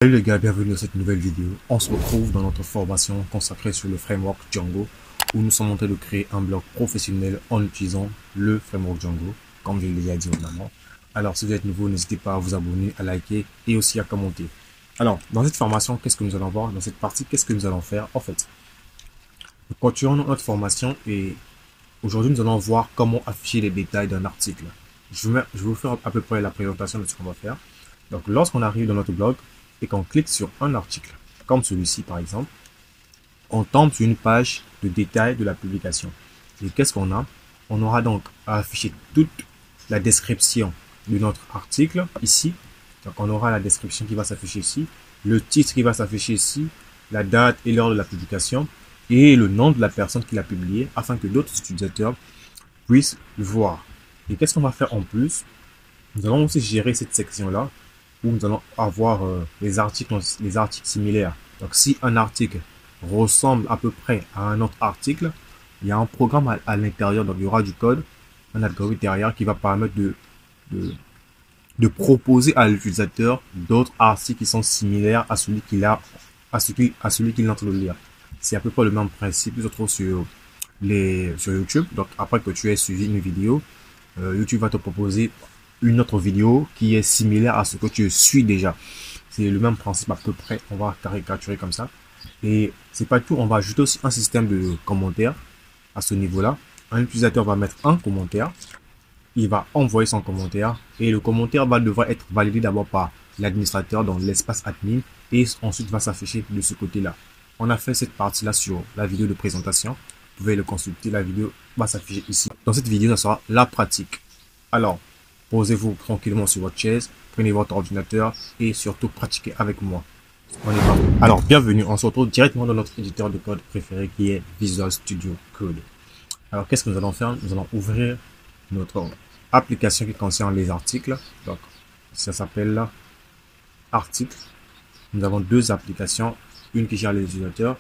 Salut les gars, bienvenue dans cette nouvelle vidéo. On se retrouve dans notre formation consacrée sur le framework Django où nous sommes en train de créer un blog professionnel en utilisant le framework Django, comme je l'ai déjà dit en amont. Alors si vous êtes nouveau, n'hésitez pas à vous abonner, à liker et aussi à commenter. Alors, dans cette formation, qu'est-ce que nous allons voir? Dans cette partie, qu'est-ce que nous allons faire? En fait, nous continuons notre formation et aujourd'hui, nous allons voir comment afficher les détails d'un article. Je vais vous faire à peu près la présentation de ce qu'on va faire. Donc, lorsqu'on arrive dans notre blog et qu'on clique sur un article, comme celui-ci par exemple, on tombe sur une page de détails de la publication. Et qu'est-ce qu'on a? On aura donc à afficher toute la description de notre article ici. Donc, on aura la description qui va s'afficher ici, le titre qui va s'afficher ici, la date et l'heure de la publication et le nom de la personne qui l'a publié afin que d'autres utilisateurs puissent le voir. Et qu'est-ce qu'on va faire en plus? Nous allons aussi gérer cette section-là où nous allons avoir les articles similaires. Donc, si un article ressemble à peu près à un autre article, il y a un programme à l'intérieur, donc il y aura du code, un algorithme derrière qui va permettre de proposer à l'utilisateur d'autres articles qui sont similaires à celui qu'il a, à celui qu'il est en train de lire. C'est à peu près le même principe que se trouve sur YouTube. Donc, après que tu aies suivi une vidéo, YouTube va te proposer une autre vidéo qui est similaire à ce que tu suis déjà. C'est le même principe à peu près. On va caricaturer comme ça. Et c'est pas tout. On va ajouter aussi un système de commentaires à ce niveau-là. Un utilisateur va mettre un commentaire. Il va envoyer son commentaire et le commentaire va devoir être validé d'abord par l'administrateur dans l'espace admin et ensuite va s'afficher de ce côté-là. On a fait cette partie-là sur la vidéo de présentation. Vous pouvez le consulter. La vidéo va s'afficher ici. Dans cette vidéo, ça sera la pratique. Alors, posez-vous tranquillement sur votre chaise, prenez votre ordinateur et surtout pratiquez avec moi. On est parti. Alors, bienvenue. On se retrouve directement dans notre éditeur de code préféré qui est Visual Studio Code. Alors, qu'est-ce que nous allons faire? Nous allons ouvrir notre application qui concerne les articles. Donc, ça s'appelle Articles. Nous avons deux applications, une qui gère les utilisateurs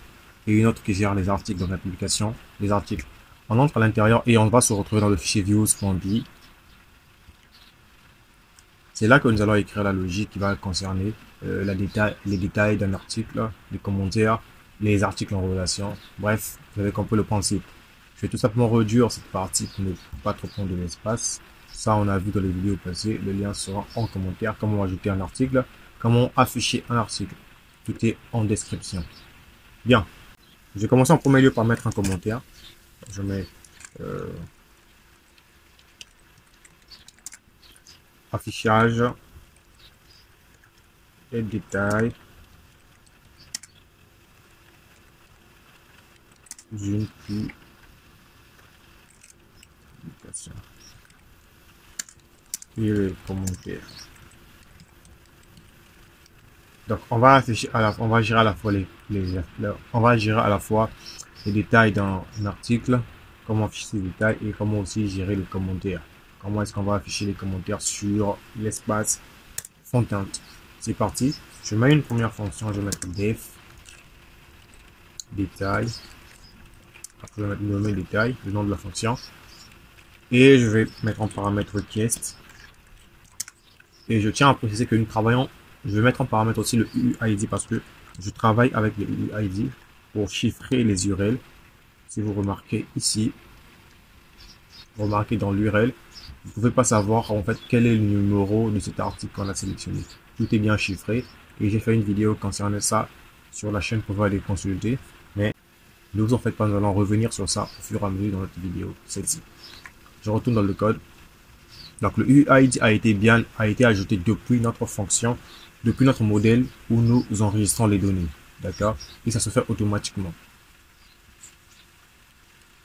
et une autre qui gère les articles dans l'application, les articles. On entre à l'intérieur et on va se retrouver dans le fichier views.bi. C'est là que nous allons écrire la logique qui va concerner les détails d'un article, les commentaires, les articles en relation. Bref, vous avez compris le principe. Je vais tout simplement réduire cette partie pour ne pas trop prendre de l'espace. Ça, on a vu dans les vidéos passées. Le lien sera en commentaire. Comment ajouter un article, comment afficher un article. Tout est en description. Bien. Je vais commencer en premier lieu par mettre un commentaire. Je mets affichage et détails d'une publication et les commentaires. Donc on va afficher on va gérer à la fois on va gérer à la fois les détails d'un article, comment afficher ces détails et comment aussi gérer les commentaires. Comment est-ce qu'on va afficher les commentaires sur l'espace front-end. C'est parti. Je mets une première fonction, je vais mettre def détail. Après, je vais mettre le nom détail, le nom de la fonction. Et je vais mettre en paramètre request. Et je tiens à préciser que nous travaillons, je vais mettre en paramètre aussi le UUID parce que je travaille avec le UUID pour chiffrer les URL. Si vous remarquez ici, vous remarquez dans l'URL, vous ne pouvez pas savoir en fait quel est le numéro de cet article qu'on a sélectionné. Tout est bien chiffré et j'ai fait une vidéo concernant ça sur la chaîne pour pouvoir les consulter. Mais ne vous en faites pas, nous allons revenir sur ça au fur et à mesure dans notre vidéo, celle-ci. Je retourne dans le code. Donc le UUID a été ajouté depuis notre fonction, depuis notre modèle où nous enregistrons les données. D'accord? Et ça se fait automatiquement.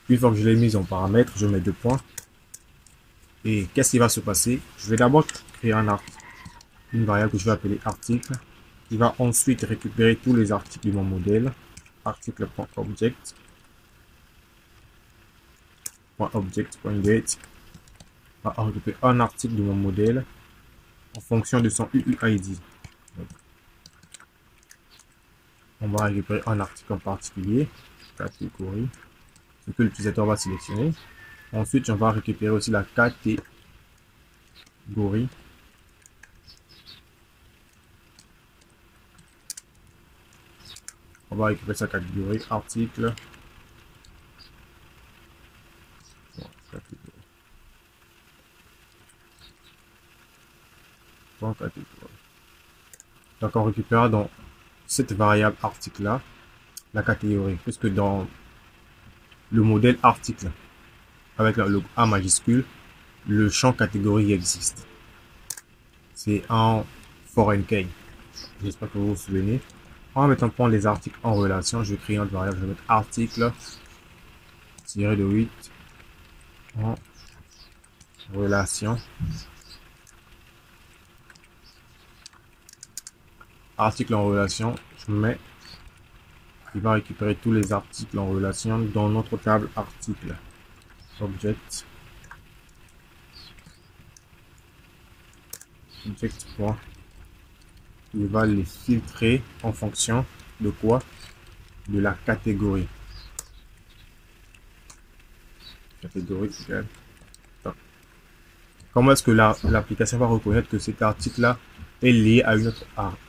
Une fois que je l'ai mis en paramètre, je mets 2 points. Et qu'est-ce qui va se passer? Je vais d'abord créer une variable que je vais appeler article, qui va ensuite récupérer tous les articles de mon modèle. Article.object, .object.get, va récupérer un article de mon modèle en fonction de son UUID. Donc, on va récupérer un article en particulier, catégorie, ce que l'utilisateur va sélectionner. Ensuite, on va récupérer aussi la catégorie On va récupérer sa catégorie article. Bon, catégorie. Donc on récupère dans cette variable article là la catégorie, puisque dans le modèle article avec le A majuscule, le champ catégorie existe. C'est un foreign key. J'espère que vous vous souvenez. On va maintenant prendre les articles en relation. Je vais créer une autre variable. Je vais mettre article tiré de 8 en relation. Article en relation. Je mets. Il va récupérer tous les articles en relation dans notre table article. Object. Object. Il va les filtrer en fonction de quoi? De la catégorie. Catégorie égale. Comment est-ce que l'application va reconnaître que cet article-là est lié à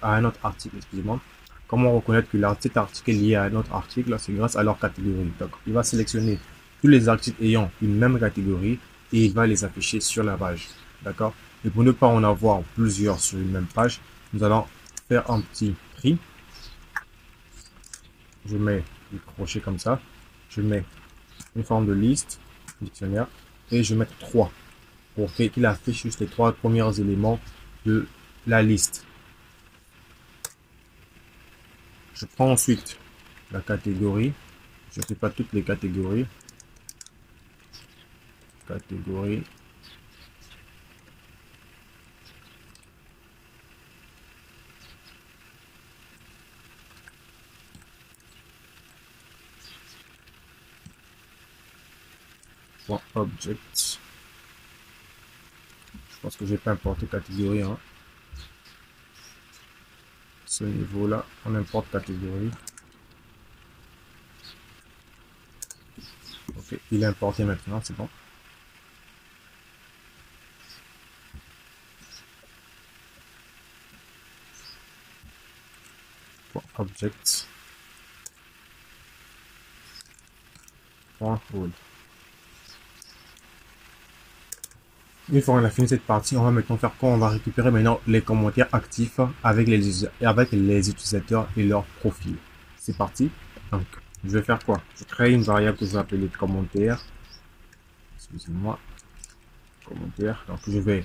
un autre article, excusez-moi. Comment reconnaître que cet article est lié à un autre article? C'est grâce à leur catégorie. Donc, il va sélectionner tous les articles ayant une même catégorie et il va les afficher sur la page. D'accord? Et pour ne pas en avoir plusieurs sur une même page, nous allons faire un petit tri. Je mets le crochet comme ça. Je mets une forme de liste, dictionnaire, et je mets 3 pour qu'il affiche juste les 3 premiers éléments de la liste. Je prends ensuite la catégorie. Je ne fais pas toutes les catégories. Catégorie. Object. Je pense que je n'ai pas importé catégorie. Hein. Ce niveau-là, on importe catégorie. Ok, il est importé maintenant, c'est bon. Object. Hold. Une fois qu'on a fini cette partie, on va maintenant faire quoi? On va récupérer maintenant les commentaires actifs avec les utilisateurs et leur profil. C'est parti. Donc, je vais faire quoi? Je crée une variable que je vais appeler commentaires. Excusez-moi. Commentaires. Donc, je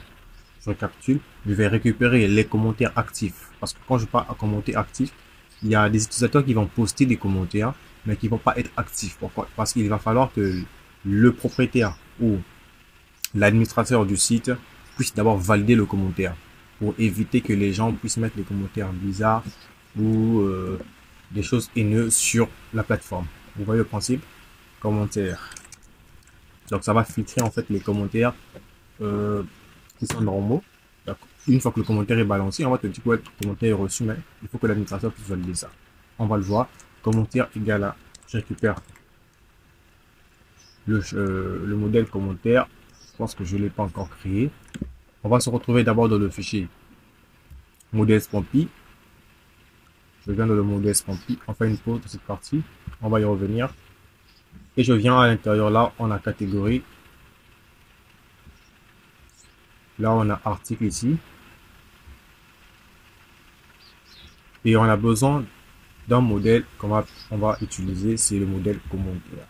récapitule. Je vais récupérer les commentaires actifs. Parce que quand je parle à commentaires actifs, il y a des utilisateurs qui vont poster des commentaires, mais qui ne vont pas être actifs. Pourquoi? Parce qu'il va falloir que le propriétaire ou l'administrateur du site puisse d'abord valider le commentaire pour éviter que les gens puissent mettre des commentaires bizarres ou des choses haineuses sur la plateforme. Vous voyez le principe? Commentaires. Donc ça va filtrer en fait les commentaires qui sont normaux. Donc, une fois que le commentaire est balancé, on va te dire que le commentaire est reçu, mais il faut que l'administrateur puisse valider ça. On va le voir. Commentaire égal à, je récupère le modèle commentaire. Je pense que je ne l'ai pas encore créé. On va se retrouver d'abord dans le fichier modèle.py. Je viens dans le modèle.py. On fait une pause de cette partie. On va y revenir. Et je viens à l'intérieur là, on a catégorie. Là, on a article ici. Et on a besoin d'un modèle qu'on va utiliser. C'est le modèle commentaire.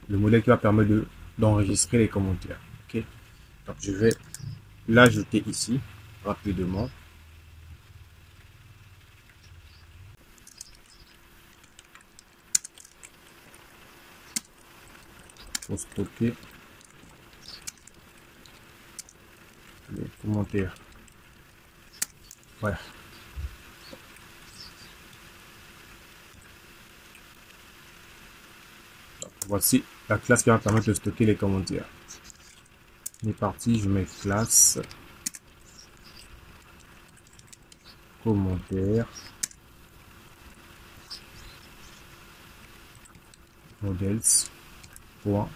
Le modèle qui va permettre d'enregistrer les commentaires. Ok. Donc, je vais l'ajouter ici rapidement. Pour stocker les commentaires. Voilà. Donc, voici la classe qui va permettre de stocker les commentaires. On est parti, je mets classe commentaire models point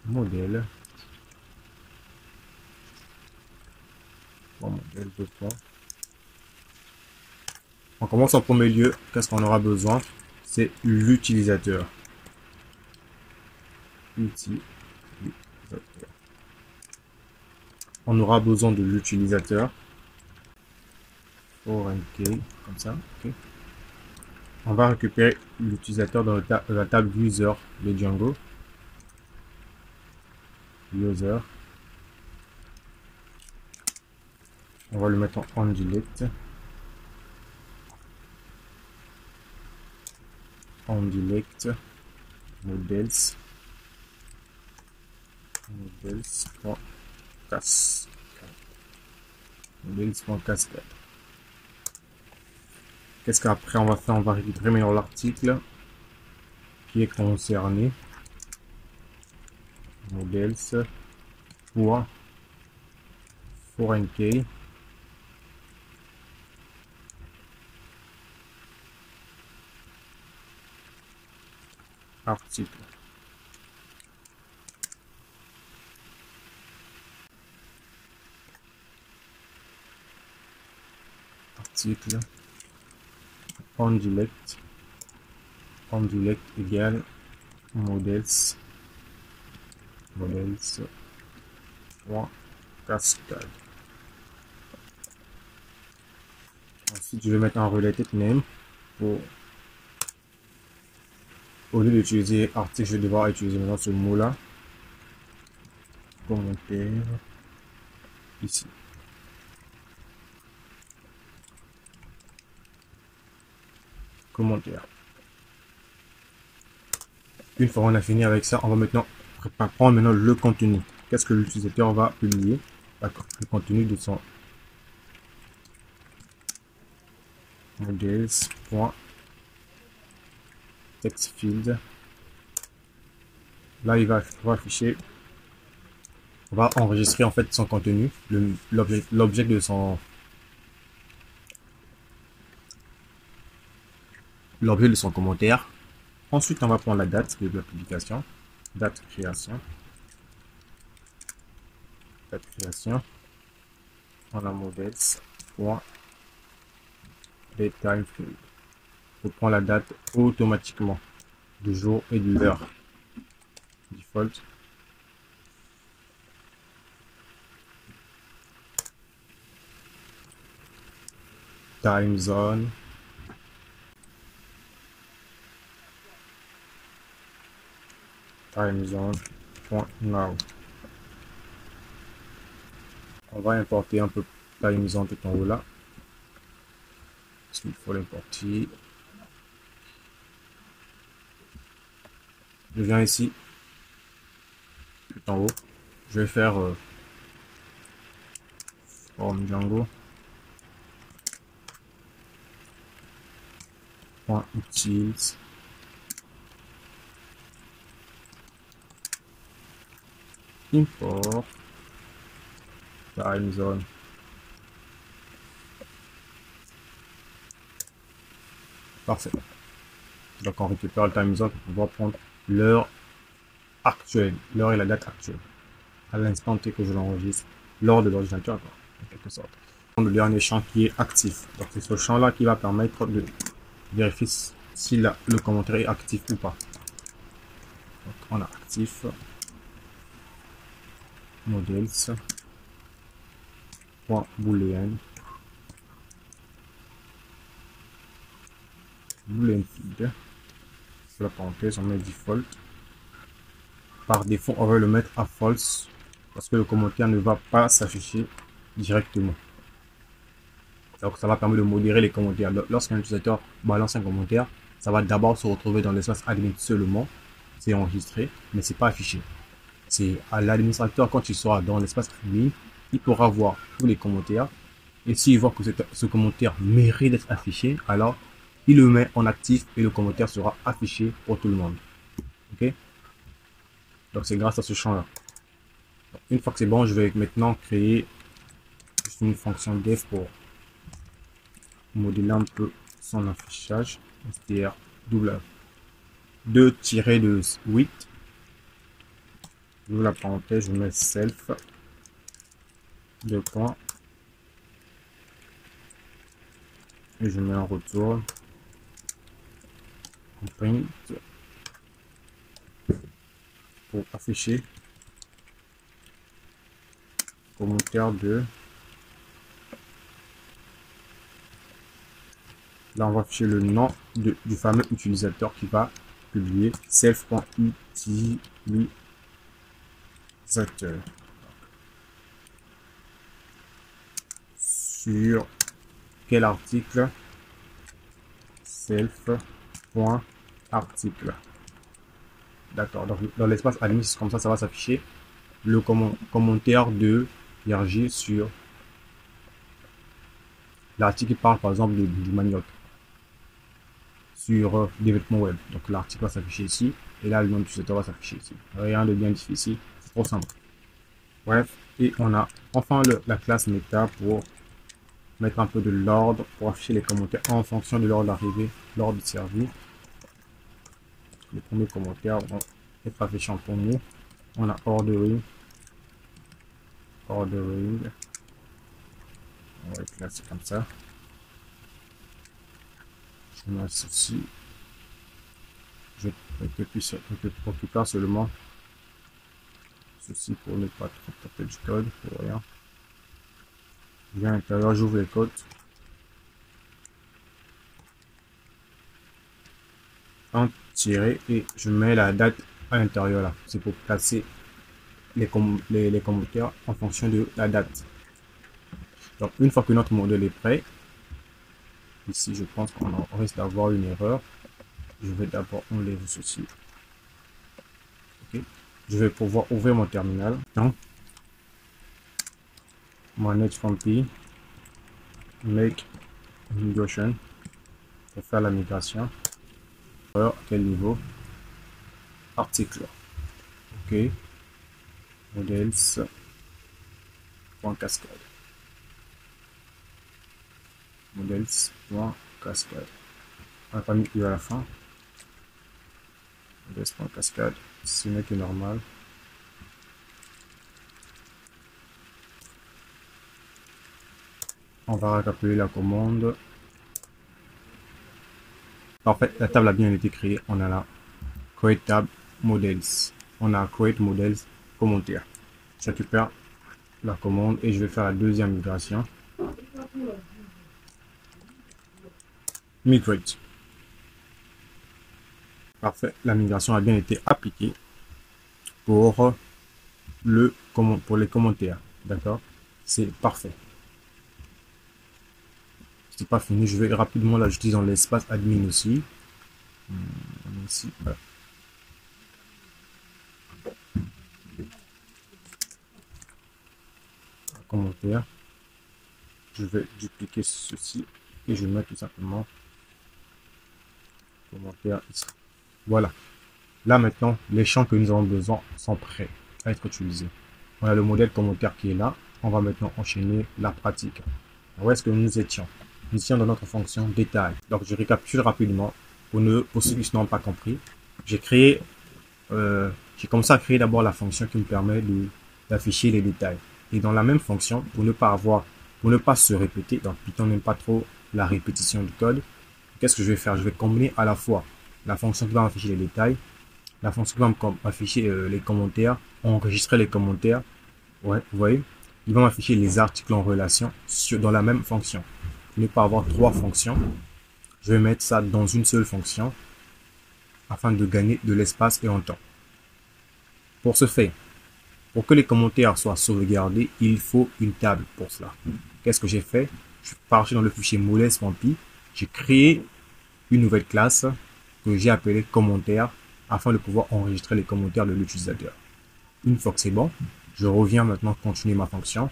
modèle modèle de point On commence en premier lieu. Qu'est-ce qu'on aura besoin? C'est l'utilisateur. Utilisateur. On aura besoin de l'utilisateur. Foreign key, comme ça. Okay. On va récupérer l'utilisateur dans la table user de Django. User. On va le mettre en onDelete. onDelete. Models. Models.cascade. Models.cascade. Qu'est-ce qu'après on va faire? On va récupérer maintenant l'article qui est concerné. Models. Pour foreign key. Article. Article. onDelete. onDelete égale models. Models.cascade. Ensuite, je vais mettre un related name pour. Au lieu d'utiliser article, je vais devoir utiliser maintenant ce mot-là. Commentaire. Ici. Commentaire. Une fois qu'on a fini avec ça, on va maintenant prendre le contenu. Qu'est-ce que l'utilisateur va publier? D'accord. Le contenu de son models.textfield. Là, il va afficher. On va enregistrer en fait son contenu, l'objet de son commentaire. Ensuite, on va prendre la date de la publication, date création. On a models.dateTimeField. On prend la date automatiquement du jour et de l'heure. Default. Time zone. Timezone.now. On va importer un peu timezone tout en haut là. Parce qu'il faut l'importer. Je viens ici, tout en haut. Je vais faire from Django. .utils. Import timezone. Parfait. Donc on récupère le timezone pour pouvoir prendre l'heure actuelle, l'heure et la date actuelle, à l'instant T que je l'enregistre, lors de l'ordinateur, en quelque sorte. Le dernier champ qui est actif. Donc c'est ce champ là qui va permettre de vérifier si le commentaire est actif ou pas. Donc on a actif. Models. Boolean. Boolean feed. Sur la parenthèse, on met default. Par défaut, on va le mettre à false parce que le commentaire ne va pas s'afficher directement. Donc ça va permettre de modérer les commentaires. Lorsqu'un utilisateur balance un commentaire, ça va d'abord se retrouver dans l'espace admin seulement. C'est enregistré, mais c'est pas affiché. C'est à l'administrateur, quand il sera dans l'espace admin, il pourra voir tous les commentaires. Et s'il voit que ce commentaire mérite d'être affiché, alors il le met en actif et le commentaire sera affiché pour tout le monde. Ok? Donc c'est grâce à ce champ là. Une fois que c'est bon, je vais maintenant créer juste une fonction def pour modeler un peu son affichage. str double 2-8. J'ouvre la parenthèse, je mets self 2 points. et je mets un retour en print pour afficher commentaire de. Là, on va afficher le nom du fameux utilisateur qui va publier self.utilisateur sur quel article. Self.article. D'accord, donc dans l'espace admin, comme ça va s'afficher le commentaire de Virgile sur l'article qui parle par exemple du manioc sur des vêtements web. Donc l'article va s'afficher ici et là le nom du utilisateur va s'afficher ici. Rien de bien difficile, c'est trop simple. Bref, et on a enfin la classe meta pour mettre un peu de l'ordre, pour afficher les commentaires en fonction de l'ordre d'arrivée, l'ordre servi. Les premiers commentaires vont être affichés en premier. On a ordering. On va les classer comme ça. Je mets ceci. Je récupère seulement ceci pour ne pas trop taper du code, pour rien. Je viens à l'intérieur, j'ouvre les codes. Un tiré et je mets la date à l'intérieur là. C'est pour placer les commentaires en fonction de la date. Donc une fois que notre modèle est prêt, ici je pense qu'on risque d'avoir une erreur. Je vais d'abord enlever ceci. Ok. Je vais pouvoir ouvrir mon terminal. Donc, manage.py, make migration, pour faire la migration. Alors, quel niveau? Article. Ok. Models.cascade. Models.cascade. On n'a pas mis U à la fin. Models.cascade. Ce n'est que normal. On va récapituler la commande. En fait, la table a bien été créée. On a là create tab models. On a create models commentaire. Je récupère la commande et je vais faire la deuxième migration. Migrate. Parfait. La migration a bien été appliquée pour les commentaires. D'accord? C'est parfait. C'est pas fini. Je vais rapidement l'ajouter dans l'espace admin aussi. Ici, voilà. Commentaire. Je vais dupliquer ceci et je mets tout simplement commentaire ici. Voilà. Là maintenant, les champs que nous avons besoin sont prêts à être utilisés. On a le modèle commentaire qui est là. On va maintenant enchaîner la pratique. Où est-ce que nous étions? Nous étions dans notre fonction détail. Donc je récapitule rapidement pour ceux qui n'ont pas compris. J'ai commencé à créer d'abord la fonction qui me permet d'afficher les détails. Et dans la même fonction, pour ne pas se répéter, donc Python n'aime pas trop la répétition du code. Qu'est-ce que je vais faire? Je vais combiner à la fois la fonction qui va m'afficher les détails, la fonction qui va m'afficher les commentaires, enregistrer les commentaires. Ouais, vous voyez, il va m'afficher les articles en relation dans la même fonction. Pour ne pas avoir trois fonctions, je vais mettre ça dans une seule fonction afin de gagner de l'espace et en temps. Pour ce faire, pour que les commentaires soient sauvegardés, il faut une table pour cela. Qu'est-ce que j'ai fait? Je suis parti dans le fichier models.py, j'ai créé une nouvelle classe que j'ai appelée commentaire afin de pouvoir enregistrer les commentaires de l'utilisateur. Une fois que c'est bon, je reviens maintenant continuer ma fonction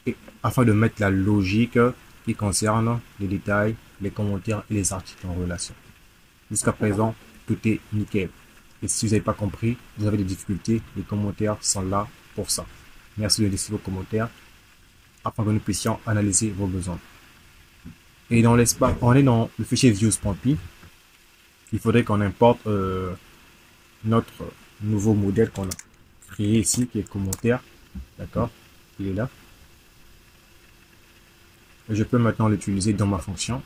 et afin de mettre la logique qui concerne les détails, les commentaires et les articles en relation. Jusqu'à présent, tout est nickel. Et si vous n'avez pas compris, vous avez des difficultés, les commentaires sont là pour ça. Merci de laisser vos commentaires afin que nous puissions analyser vos besoins. Et dans l'espace, on est dans le fichier views.py. Il faudrait qu'on importe notre nouveau modèle qu'on a créé ici, qui est commentaire. D'accord? Il est là. Et je peux maintenant l'utiliser dans ma fonction.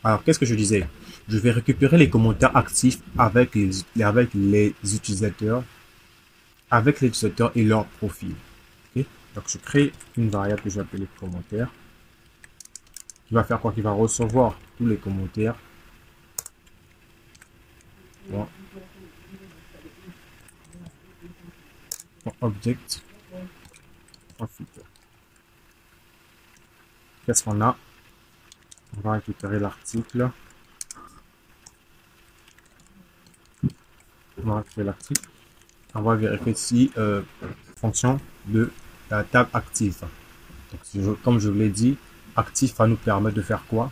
Alors, qu'est-ce que je disais? Je vais récupérer les commentaires actifs avec les utilisateurs et leur profil. Ok. Donc, je crée une variable que je vais appeler commentaires, qui va faire quoi? Qui va recevoir tous les commentaires. Bon. Object. Qu'est-ce qu'on a? On va récupérer l'article. On va récupérer l'article. On va vérifier si fonction de la table active. Donc, comme je vous l'ai dit, actif va nous permettre de faire quoi?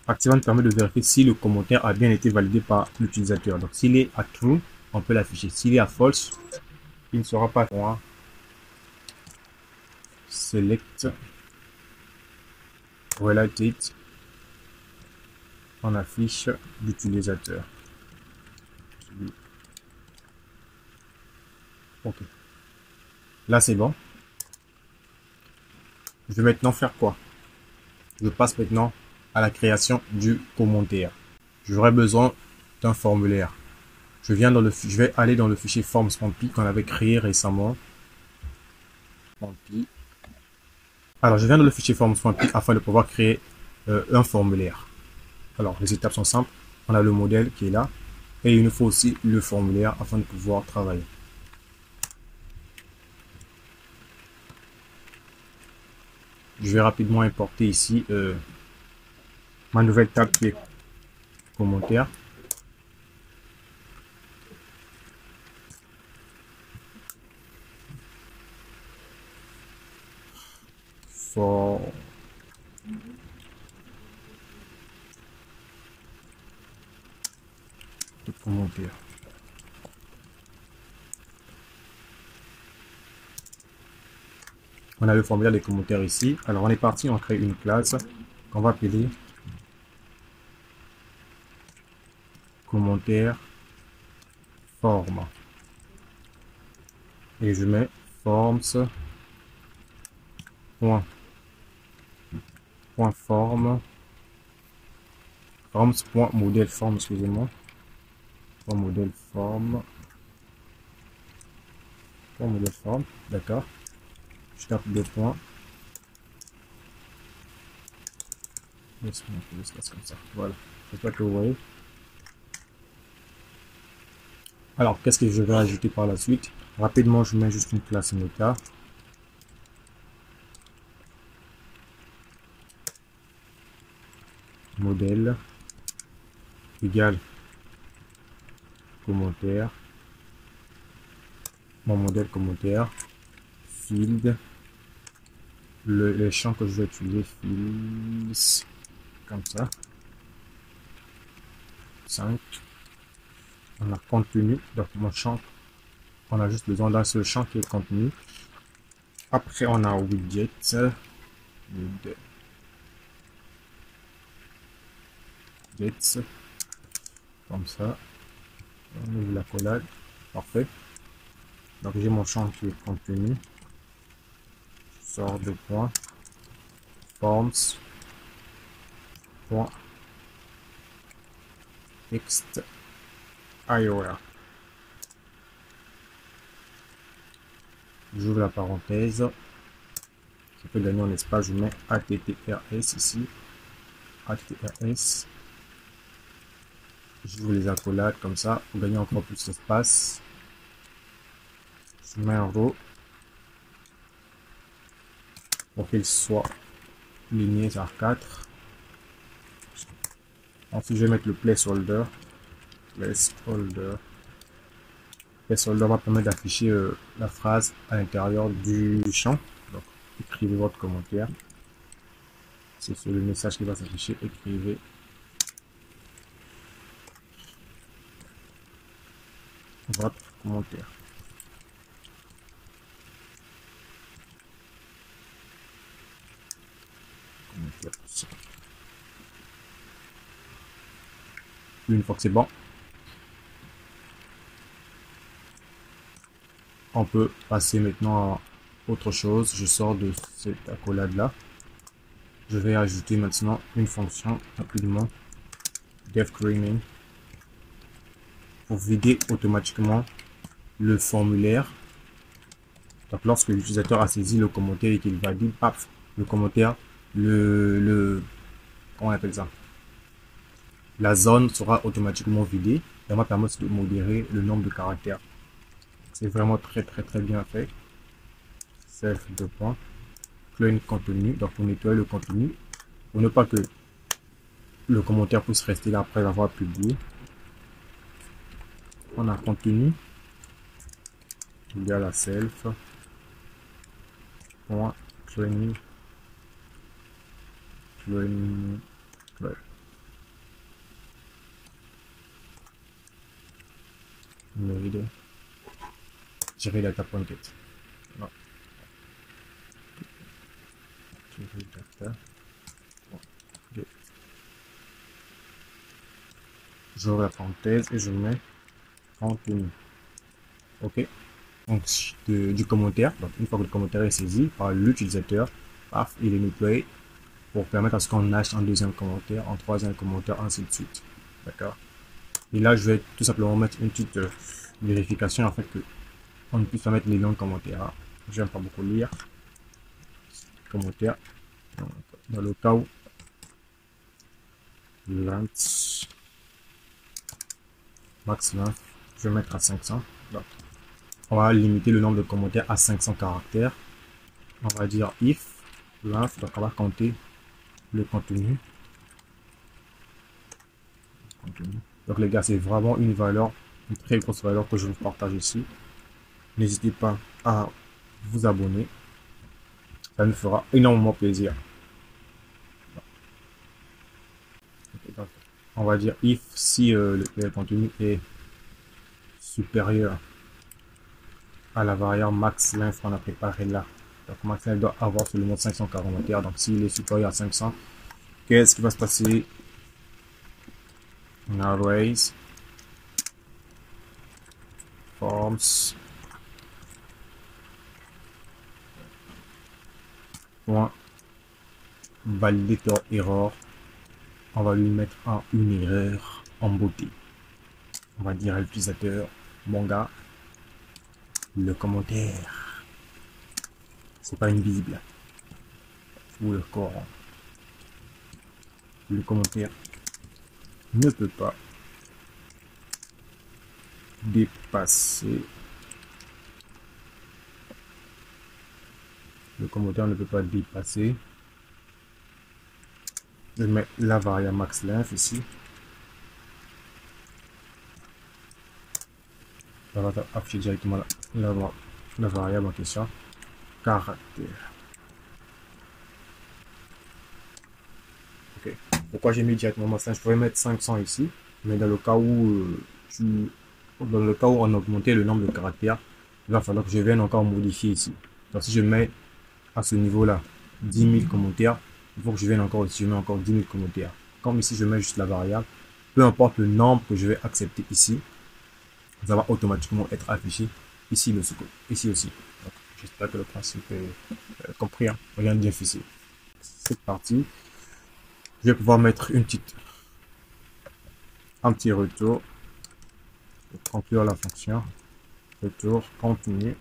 Active va nous permettre de vérifier si le commentaire a bien été validé par l'utilisateur. Donc s'il est à true, on peut l'afficher. S'il est à false, il ne sera pas. Select related, on affiche l'utilisateur. Ok. Là c'est bon. Je vais maintenant faire quoi? Je passe maintenant à la création du commentaire. J'aurai besoin d'un formulaire. Je vais aller dans le fichier forms.py qu'on avait créé récemment. Alors, je viens dans le fichier forms.py afin de pouvoir créer un formulaire. Alors, les étapes sont simples. On a le modèle qui est là. Et il nous faut aussi le formulaire afin de pouvoir travailler. Je vais rapidement importer ici ma nouvelle table qui est commentaire. For de commentaire. On a le formulaire des commentaires ici. Alors on est parti, on crée une classe qu'on va appeler commentaire forme. Et je mets forms form forms.modèle forme, excusez-moi. Modèle forme. Modèle forme, d'accord. Je tape deux points. Laisse-moi comme ça. Voilà. J'espère que vous voyez. Alors, qu'est-ce que je vais ajouter par la suite? Rapidement, je mets juste une classe meta. Modèle égal commentaire. Mon modèle commentaire. Field. Les champs que je vais utiliser, fields. Comme ça. 5. On a contenu. Donc, mon champ, on a juste besoin d'un seul champ qui est contenu. Après, on a widget. Comme ça. On ouvre la collade. Parfait. Donc, j'ai mon champ qui est contenu. Je sors de points. Forms. Point. Text. IOR. J'ouvre la parenthèse. Je peux gagner en espace. Je mets ATTRS ici. ATTRS. J'ouvre les accolades comme ça pour gagner encore plus d'espace. Je mets un row pour qu'il soit ligné sur 4. Ensuite, je vais mettre le placeholder. Placeholder va permettre d'afficher la phrase à l'intérieur du champ. Donc, écrivez votre commentaire. C'est sur le message qui va s'afficher. Écrivez votre commentaire. Une fois que c'est bon, on peut passer maintenant à autre chose. Je sors de cette accolade là. je vais ajouter maintenant une fonction rapidement, def cleaning, pour vider automatiquement le formulaire. Donc lorsque l'utilisateur a saisi le commentaire et qu'il valide, paf, le commentaire, comment on appelle ça? La zone sera automatiquement vidée. Ça va permettre de modérer le nombre de caractères. C'est vraiment très bien fait. Self de point. Clean contenu. Donc pour nettoyer le contenu. Pour ne pas que le commentaire puisse rester là après l'avoir publié. On a contenu. Il y a la self. Point. Clean. Clean. Clean. Made. Gérer data point get. Non. Gérer data. Get. J'ouvre la parenthèse et je mets contenu. Ok. Donc du commentaire. Donc une fois que le commentaire est saisi par l'utilisateur, paf, il est nettoyé pour permettre à ce qu'on achète un deuxième commentaire, un troisième commentaire, ainsi de suite. D'accord. Et là, je vais tout simplement mettre une petite vérification afin que on ne puisse pas mettre les longs commentaires. Je n'aime pas beaucoup lire. Commentaires. Dans le cas où length, max length, je vais mettre à 500. Donc, on va limiter le nombre de commentaires à 500 caractères. On va dire if length, donc on va compter le contenu. Donc les gars, c'est vraiment une valeur, une très grosse valeur que je vous partage ici. N'hésitez pas à vous abonner. Ça nous fera énormément plaisir. Donc, on va dire if si le contenu est supérieur à la variable max length qu'on a préparé là. Donc max length doit avoir seulement 500 caractères. Donc s'il est supérieur à 500, qu'est-ce qui va se passer? Arrays forms point validator error, on va lui mettre une erreur en beauté. On va dire à l'utilisateur, mon gars, le commentaire, c'est pas une bible ou le Coran. Le commentaire ne peut pas dépasser. Le commentaire ne peut pas dépasser. Je mets la variable max length ici. Ça va afficher directement la variable en question. Caractère. Ok. Pourquoi j'ai mis directement max length? Je pourrais mettre 500 ici, mais dans le cas où on augmentait le nombre de caractères, il va falloir que je vienne encore modifier ici. Donc si je mets à ce niveau-là 10 000 commentaires, il faut que je vienne encore ici, je mets encore 10 000 commentaires. Comme ici, je mets juste la variable, peu importe le nombre que je vais accepter ici, ça va automatiquement être affiché ici, ici aussi. J'espère que le principe est compris. Hein. Rien de difficile. C'est parti. Je vais pouvoir mettre un petit retour pour conclure la fonction. Retour, continue.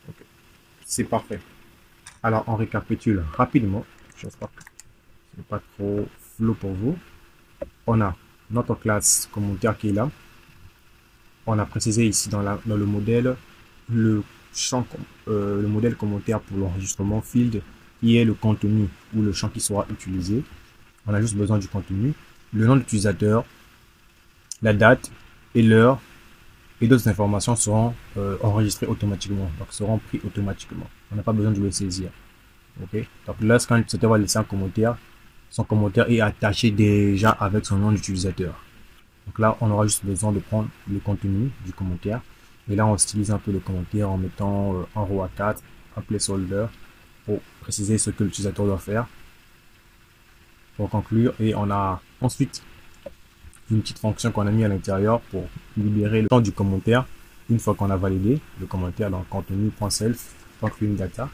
Okay. C'est parfait. Alors, on récapitule rapidement. J'espère que ce n'est pas trop flou pour vous. On a notre classe commentaire qui est là. On a précisé ici dans le modèle le champ, le modèle commentaire pour l'enregistrement field qui est le contenu ou le champ qui sera utilisé. On a juste besoin du contenu, le nom de l'utilisateur, la date et l'heure et d'autres informations seront enregistrées automatiquement, donc seront pris automatiquement. On n'a pas besoin de le saisir. Ok. Donc là, quand l'utilisateur va laisser un commentaire, son commentaire est attaché déjà avec son nom d'utilisateur. Donc là, on aura juste besoin de prendre le contenu du commentaire. Et là, on stylise un peu le commentaire en mettant un row A4, un placeholder pour préciser ce que l'utilisateur doit faire. Pour conclure, et on a ensuite une petite fonction qu'on a mis à l'intérieur pour libérer le temps du commentaire. Une fois qu'on a validé le commentaire dans contenu.self, .clean data.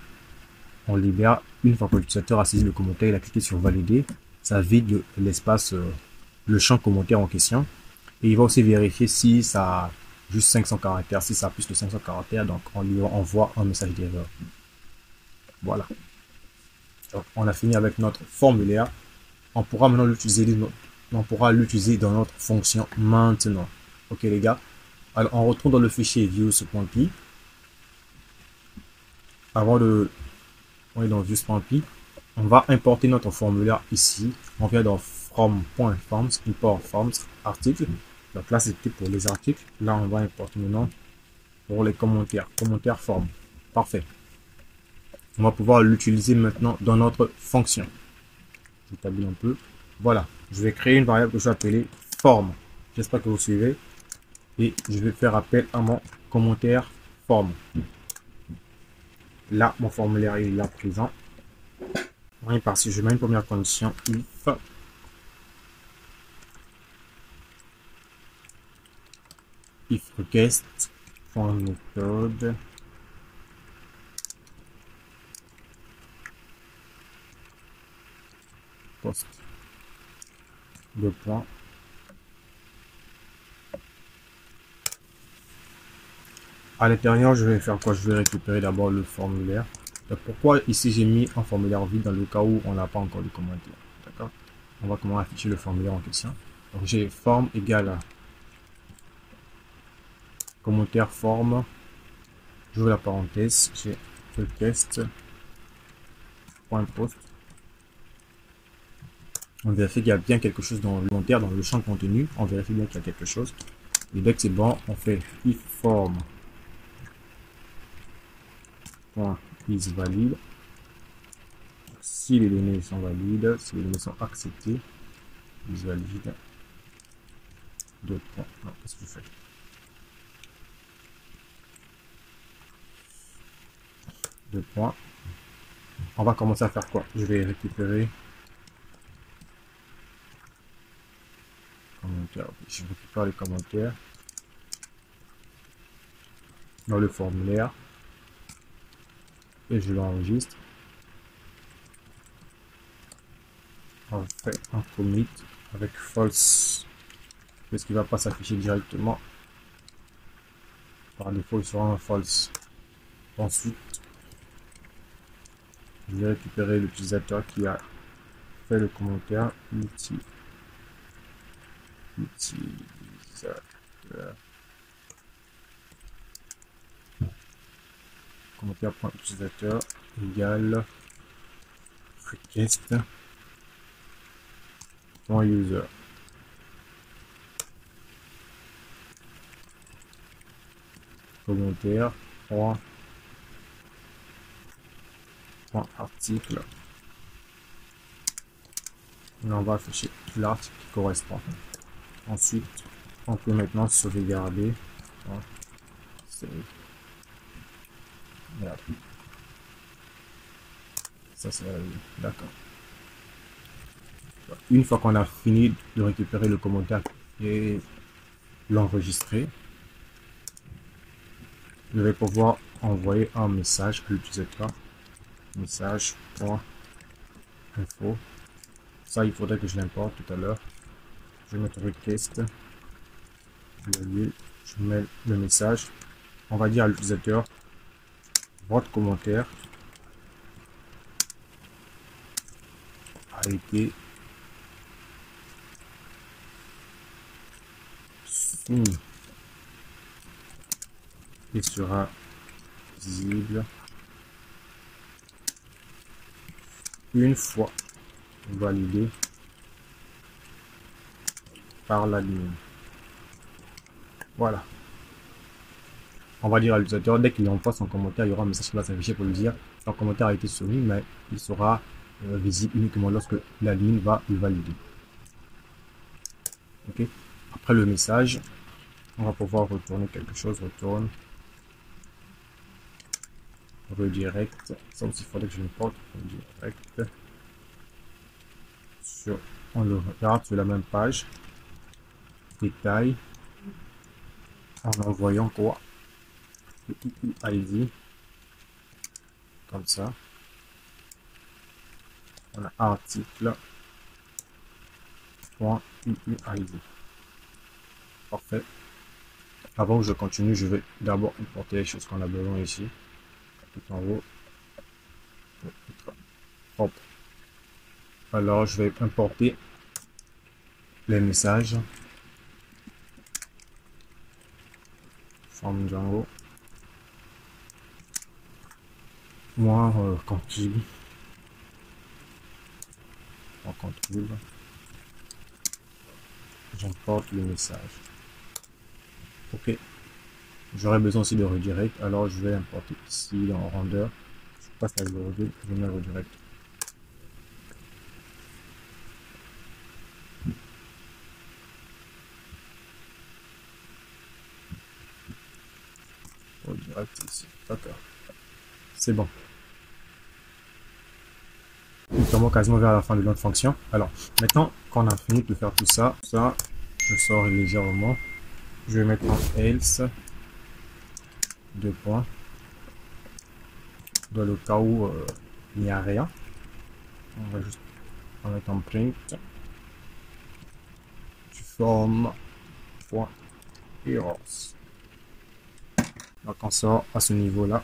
On libère une fois que l'utilisateur a saisi le commentaire, il a cliqué sur valider, ça vide l'espace, le champ commentaire en question. Et il va aussi vérifier si ça a juste 500 caractères, si ça a plus de 500 caractères, donc on lui envoie un message d'erreur. Voilà. Donc, on a fini avec notre formulaire. On pourra maintenant l'utiliser dans notre fonction maintenant. Ok les gars. Alors on retourne dans le fichier views.py. Avant de on est dans views.py, on va importer notre formulaire ici. On vient dans from.forms, import forms, article. Donc là c'était pour les articles. Là on va importer maintenant pour les commentaires, commentaires form. Parfait. On va pouvoir l'utiliser maintenant dans notre fonction. J'établis un peu. Voilà. Je vais créer une variable que je vais appeler form. J'espère que vous suivez. Et je vais faire appel à mon commentaire form. Là, mon formulaire est là présent. Oui, parce que je mets une première condition if request méthode post deux points. À l'intérieur, je vais faire quoi? Je vais récupérer d'abord le formulaire. Donc, pourquoi ici j'ai mis un formulaire vide dans le cas où on n'a pas encore de commentaire. D'accord? On va comment afficher le formulaire en question. Donc j'ai forme égale à commentaire forme. J'ouvre la parenthèse. J'ai request point post. On vérifie qu'il y a bien quelque chose dans le commentaire, dans le champ de contenu. On vérifie bien qu'il y a quelque chose. Et dès que c'est bon, on fait if form is valide. Si les données sont valides, si les données sont acceptées, is valide. Deux points. Non, qu'est-ce que je fais? Deux points. On va commencer à faire quoi? Je vais récupérer commentaires. Je récupère les commentaires dans le formulaire et je l'enregistre. On fait un commit avec false parce qu'il ne va pas s'afficher directement. Par défaut, il sera un false. Ensuite, je vais récupérer l'utilisateur qui a fait le commentaire utilisateur. Commentaire.utilisateur égale request.user. Commentaire article. On va afficher l'article qui correspond. Ensuite, on peut maintenant sauvegarder. Ça c'est d'accord. Une fois qu'on a fini de récupérer le commentaire et l'enregistrer, je vais pouvoir envoyer un message à l'utilisateur. Message.info. Ça, il faudrait que je l'importe tout à l'heure. Je vais mettre request. Je mets le message. On va dire à l'utilisateur votre commentaire a été soumis et sera visible une fois validé par l'admin. Voilà. On va dire à l'utilisateur, dès qu'il envoie son commentaire, il y aura un message qui va s'afficher pour lui dire son commentaire a été soumis, mais il sera visible uniquement lorsque l'admin va le valider. Ok. Après le message, on va pouvoir retourner quelque chose. Retourne. Redirect. Ça aussi, il faudrait que je l'importe. Redirect. On le regarde sur la même page. Détail. En envoyant quoi? Le ID comme ça. On a article point UUID. Parfait. Avant que je continue, je vais d'abord importer les choses qu'on a besoin ici. Tout en haut. Hop. Alors, je vais importer les messages. Forme Django. Moi, contrib. En contrib. J'importe le message. Ok. J'aurais besoin aussi de redirect. Alors, je vais importer ici dans render. Je passe la virgule. Je mets redirect. Redirect ici. D'accord. C'est bon. Nous sommes quasiment vers la fin de notre fonction. Alors, maintenant qu'on a fini de faire tout ça, je sors légèrement. Je vais mettre en else, deux points, dans le cas où il n'y a rien. On va juste en mettre en print. Tu formes point errors. Donc on sort à ce niveau-là.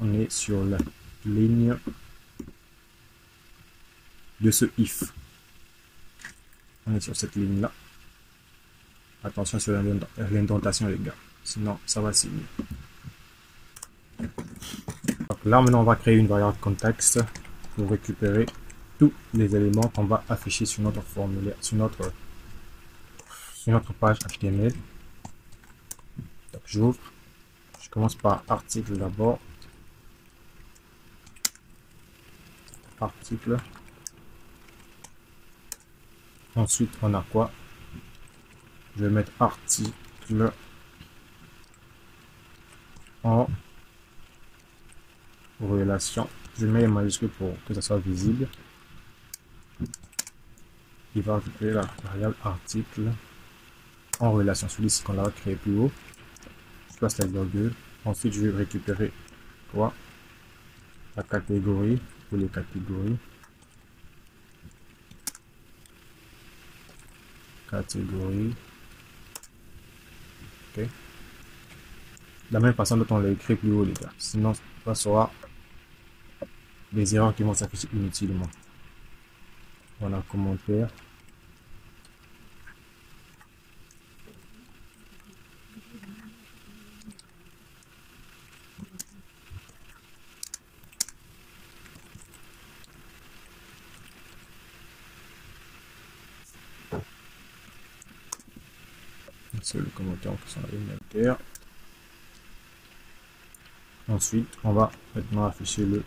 On est sur la ligne de ce if. On est sur cette ligne-là. Attention sur l'indentation, les gars. Sinon, ça va signer. Donc là, maintenant, on va créer une variable contexte pour récupérer tous les éléments qu'on va afficher sur notre formulaire, sur notre page HTML. Donc, j'ouvre. Je commence par article d'abord. Article. Ensuite, on a quoi? Je vais mettre article en relation. Je mets les majuscules pour que ça soit visible. Il va récupérer la variable article en relation, celui-ci qu'on a créé plus haut. Je passe la virgule. Ensuite, je vais récupérer quoi? La catégorie pour les catégories. Catégorie. Ok. De la même façon dont on l'a écrit plus haut, les gars. Sinon, ça sera des erreurs qui vont s'afficher inutilement. Voilà, commentaire. C'est le commentaire qui sont élémentaires. Ensuite, on va maintenant afficher le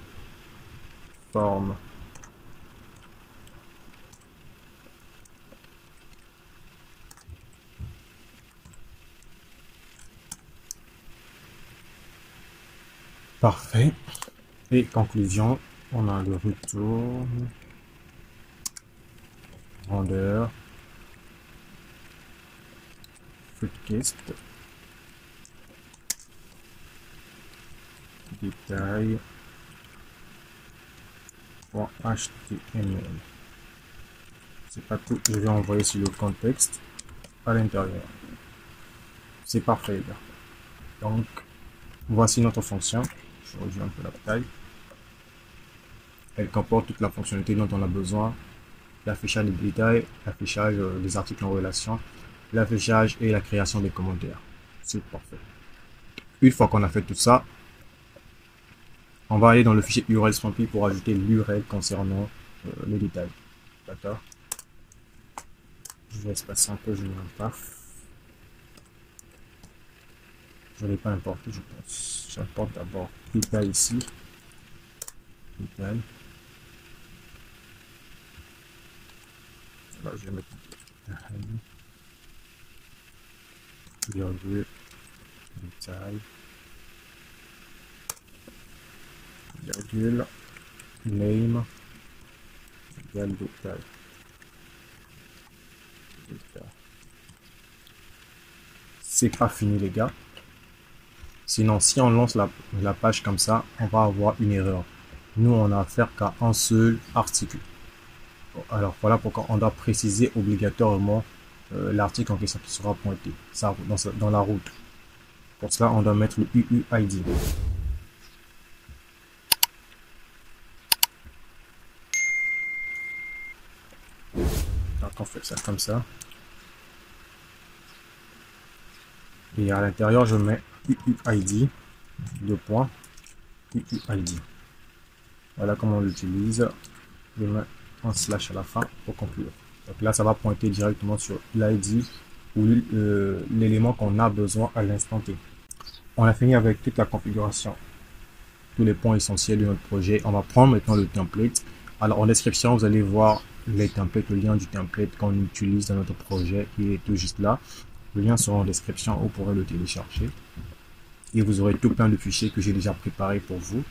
forme. Parfait. Et conclusion, on a le retour, grandeur, fruitcast, détail, .html. C'est pas tout, je vais envoyer sur le contexte à l'intérieur. C'est parfait là. Donc, voici notre fonction. Je réduis un peu la taille. Elle comporte toute la fonctionnalité dont on a besoin. L'affichage des détails, l'affichage des articles en relation, l'affichage et la création des commentaires. C'est parfait. Une fois qu'on a fait tout ça, on va aller dans le fichier url.py pour ajouter l'URL concernant les détails. D'accord. Je vais espacer un peu, je ne vois pas. Je ne l'ai pas importé, je pense. J'importe d'abord détail ici. Détail. Là, je vais mettre virgule, détail, virgule, name, égale détail. C'est pas fini les gars. Sinon, si on lance la page comme ça, on va avoir une erreur. Nous, on a affaire qu'à un seul article. Alors voilà pourquoi on doit préciser obligatoirement l'article en question qui sera pointé ça, dans la route. Pour cela, on doit mettre le UUID. Donc on fait ça comme ça. Et à l'intérieur, je mets UUID, deux points, UUID. Voilà comment on l'utilise. Je mets un slash à la fin pour conclure. Donc là, ça va pointer directement sur l'ID ou l'élément qu'on a besoin à l'instant T. On a fini avec toute la configuration, tous les points essentiels de notre projet. On va prendre maintenant le template. Alors en description, vous allez voir les templates, le lien du template qu'on utilise dans notre projet qui est tout juste là. Le lien sera en description, vous pourrez le télécharger. Et vous aurez tout plein de fichiers que j'ai déjà préparés pour vous.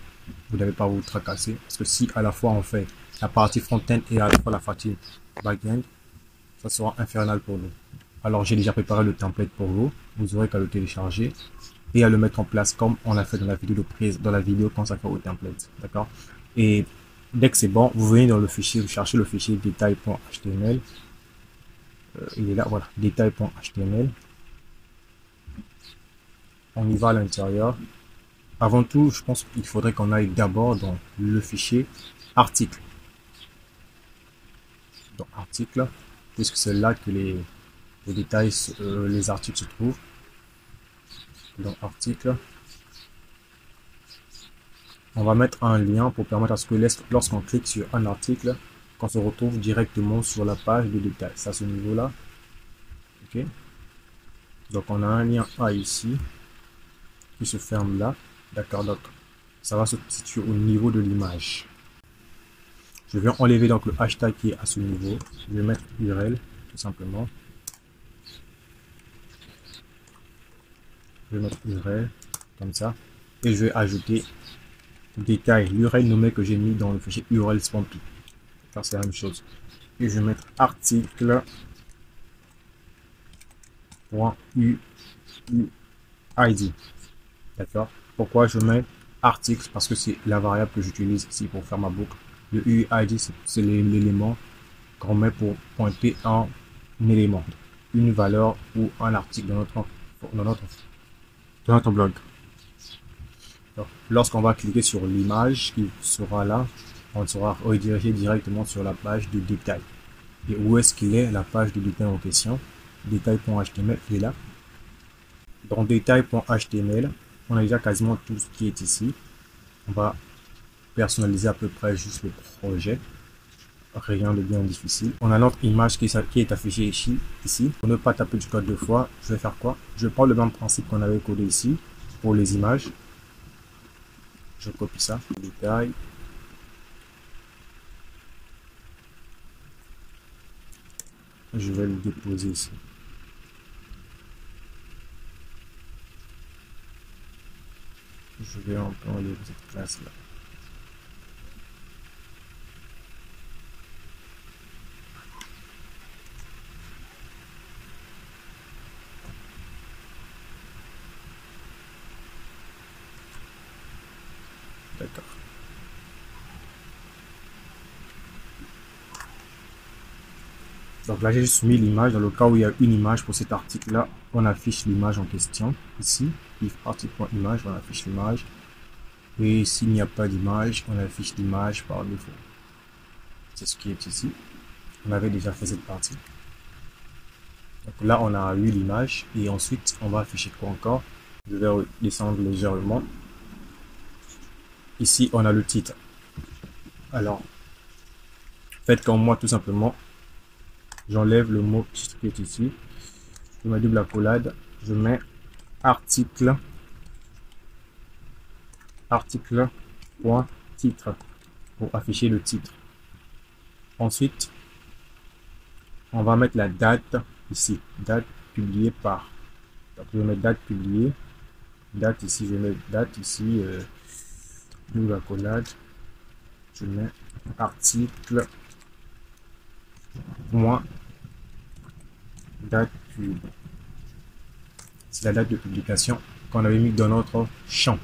Vous n'avez pas à vous tracasser. Parce que si à la fois on fait la partie front-end et à la fois la partie back-end, ça sera infernal pour nous. Alors j'ai déjà préparé le template pour vous. Vous aurez qu'à le télécharger et à le mettre en place comme on l'a fait dans la vidéo de prise, dans la vidéo consacrée au template. D'accord? Et dès que c'est bon, vous venez dans le fichier, vous cherchez le fichier détail.html. Il est là, voilà, détail.html. On y va à l'intérieur. Avant tout, je pense qu'il faudrait qu'on aille d'abord dans le fichier article. Dans article, puisque c'est là que les détails, les articles se trouvent. Dans article, on va mettre un lien pour permettre à ce que lorsqu'on clique sur un article, qu'on se retrouve directement sur la page de détails. C'est à ce niveau-là. Ok. Donc on a un lien A ici qui se ferme là. D'accord, donc ça va se situer au niveau de l'image. Je vais enlever donc le hashtag qui est à ce niveau. Je vais mettre URL tout simplement. Je vais mettre URL comme ça. Et je vais ajouter détail, l'URL nommé que j'ai mis dans le fichier URL spawnp. C'est la même chose. Et je vais mettre article .uid. D'accord. Pourquoi je mets article? Parce que c'est la variable que j'utilise ici pour faire ma boucle. Le UID, c'est l'élément qu'on met pour pointer un élément, une valeur ou un article dans notre blog. Lorsqu'on va cliquer sur l'image qui sera là, on sera redirigé directement sur la page de détail. Et où est-ce qu'il est la page de détail en question? Détail.html, il est là. Dans détail.html, on a déjà quasiment tout ce qui est ici. On va personnaliser à peu près juste le projet. Rien de bien difficile. On a notre image qui est affichée ici. Pour ne pas taper du code deux fois, je vais faire quoi? Je prends le même principe qu'on avait codé ici pour les images. Je copie ça, détail. Je vais le déposer ici. Je vais encore enlever cette classe là. D'accord. Donc là, j'ai juste mis l'image. Dans le cas où il y a une image pour cet article-là, on affiche l'image en question. Ici, if article.image, on affiche l'image. Et s'il n'y a pas d'image, on affiche l'image par défaut. C'est ce qui est ici. On avait déjà fait cette partie. Donc là, on a eu l'image. Et ensuite, on va afficher quoi encore? Je vais descendre légèrement. Ici, on a le titre. Alors, faites comme moi, tout simplement. J'enlève le mot titre qui est ici. Je mets double accolade. Je mets article. Article.titre pour afficher le titre. Ensuite, on va mettre la date ici. Date publiée par. Donc, je vais mettre date publiée. Date ici, je vais mettre date ici. Double accolade. Je mets article. Date pub. C'est la date de publication qu'on avait mis dans notre champ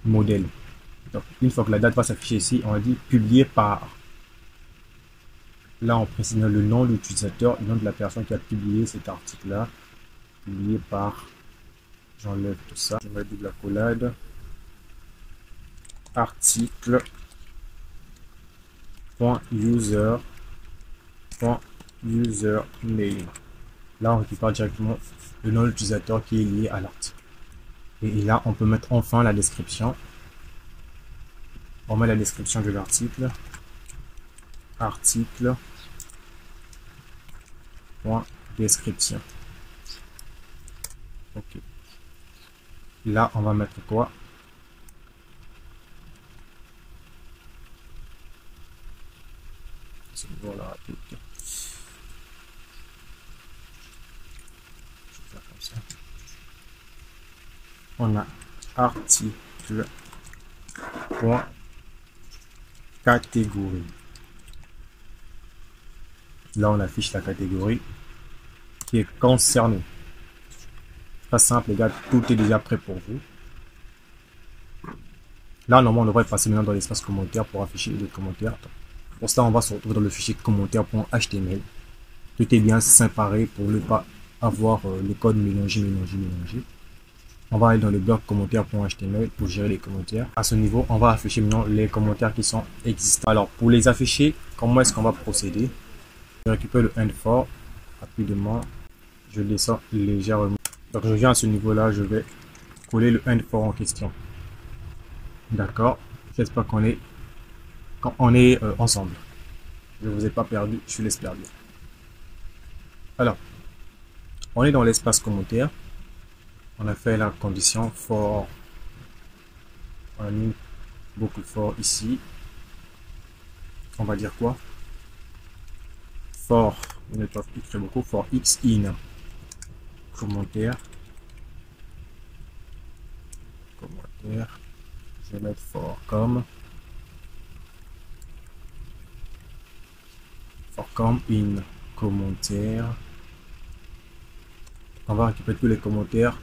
modèle. Donc, une fois que la date va s'afficher ici, on va dire publié par. Là, on précise le nom de l'utilisateur, le nom de la personne qui a publié cet article-là. Publié par. J'enlève tout ça. Je mets double accolade. Article. .user. .username. Là, on récupère directement le nom de l'utilisateur qui est lié à l'article. Et là, on peut mettre enfin la description. On met la description de l'article. Article. Description. Ok. Là, on va mettre quoi? C'est bon, là, rapide. Je vais faire comme ça. On a article. Catégorie. Là, on affiche la catégorie qui est concernée. Très simple, les gars, tout est déjà prêt pour vous. Là, normalement, on devrait passer maintenant dans l'espace commentaire pour afficher les commentaires. Pour ça, on va se retrouver dans le fichier commentaire.html. Tout est bien séparé pour ne pas avoir les codes mélangés. On va aller dans le bloc commentaire.html pour gérer les commentaires. À ce niveau, on va afficher maintenant les commentaires qui sont existants. Alors, pour les afficher, comment est-ce qu'on va procéder? Je récupère le end for rapidement. Je descends légèrement. Donc, je viens à ce niveau-là, je vais coller le end for en question. D'accord. J'espère qu'on est ensemble. Je ne vous ai pas perdu, je l'espère bien. Alors, on est dans l'espace commentaire. On a fait la condition for. On a mis beaucoup for ici. On va dire quoi? For, on ne peut pas écrire beaucoup. For x in. Commentaire. Je vais mettre for com. For com in commentaire. On va récupérer tous les commentaires.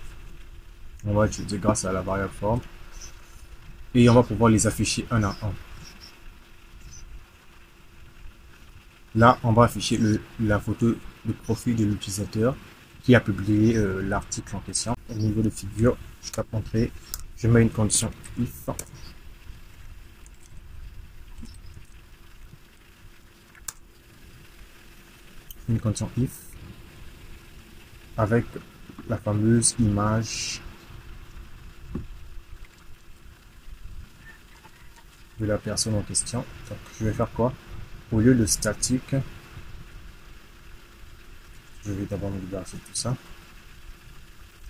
On va utiliser grâce à la variable form. Et on va pouvoir les afficher un à un. Là, on va afficher la photo de profil de l'utilisateur qui a publié l'article en question. Au niveau de figure, je tape entrée. Je mets une condition if. Une condition if avec la fameuse image de la personne en question. Donc, je vais faire quoi? Au lieu de statique, je vais d'abord me débarrasser de tout ça.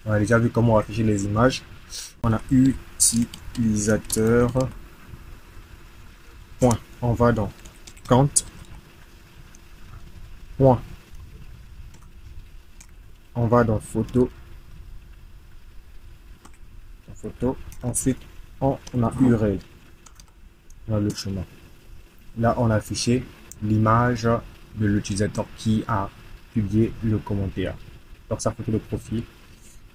On a déjà vu comment afficher les images. On a utilisateur. Point. On va dans count. Point. On va dans photo. Ensuite, on a URL. Dans le chemin. Là, on a affiché l'image de l'utilisateur qui a publié le commentaire. Donc, sa photo de profil.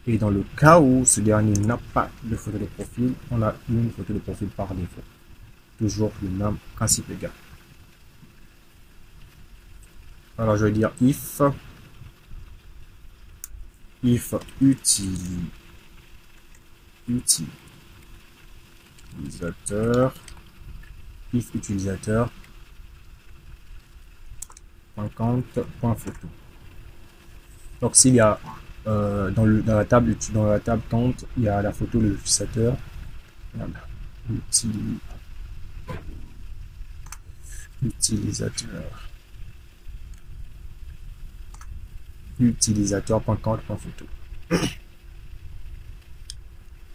Et dans le cas où ce dernier n'a pas de photo de profil, on a une photo de profil par défaut. Toujours le même principe, les gars. Alors, je vais dire if utilisateur .count.photo. Donc s'il y a dans la table count, il y a la photo de l'utilisateur. Utilisateur.count.photo.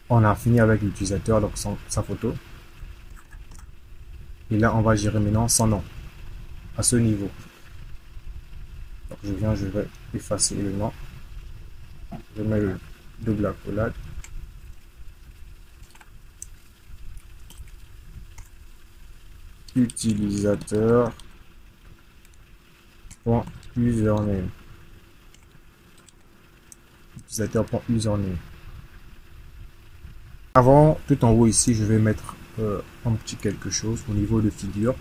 On a fini avec l'utilisateur, donc sa photo. Et là, on va gérer maintenant son nom à ce niveau. Donc, je vais effacer le nom. Je mets le double accolade. Utilisateur.username. Utilisateur.username. Avant, tout en haut ici, je vais mettre un petit quelque chose au niveau de figure.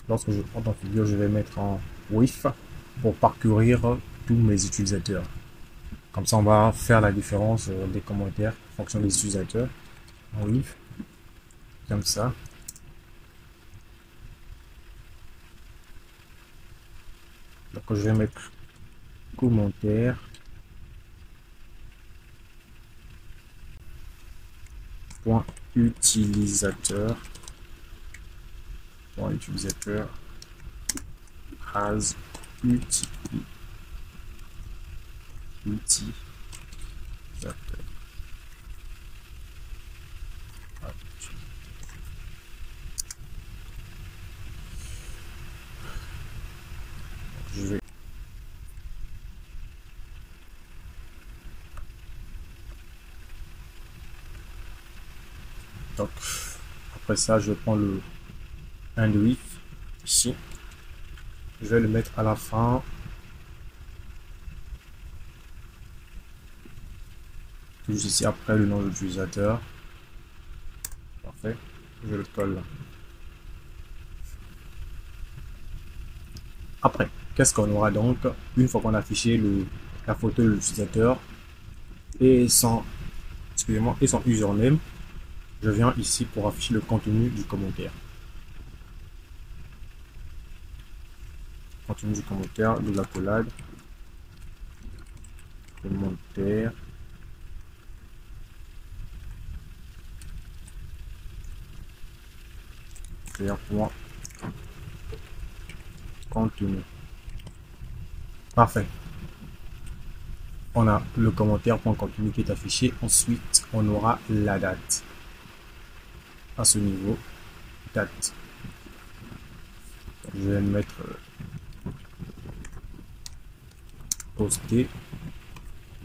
Lorsque je prends en figure, je vais mettre en width pour parcourir tous mes utilisateurs. Comme ça, on va faire la différence des commentaires en fonction des utilisateurs. En width, comme ça. Donc, je vais mettre commentaire. Point utilisateur. Point utilisateur. As utilisateur. Je vais donc après ça, je prends le width ici. Je vais le mettre à la fin. Juste ici après le nom de l'utilisateur. Parfait. Je le colle là. Après, qu'est-ce qu'on aura donc une fois qu'on a affiché la photo de l'utilisateur et son, excusez-moi, et son username? Je viens ici pour afficher le contenu du commentaire. Contenu du commentaire, de l'accolade, commentaire, faire point contenu. Parfait. On a le commentaire point contenu qui est affiché. Ensuite, on aura la date. À ce niveau, date. Je vais mettre poster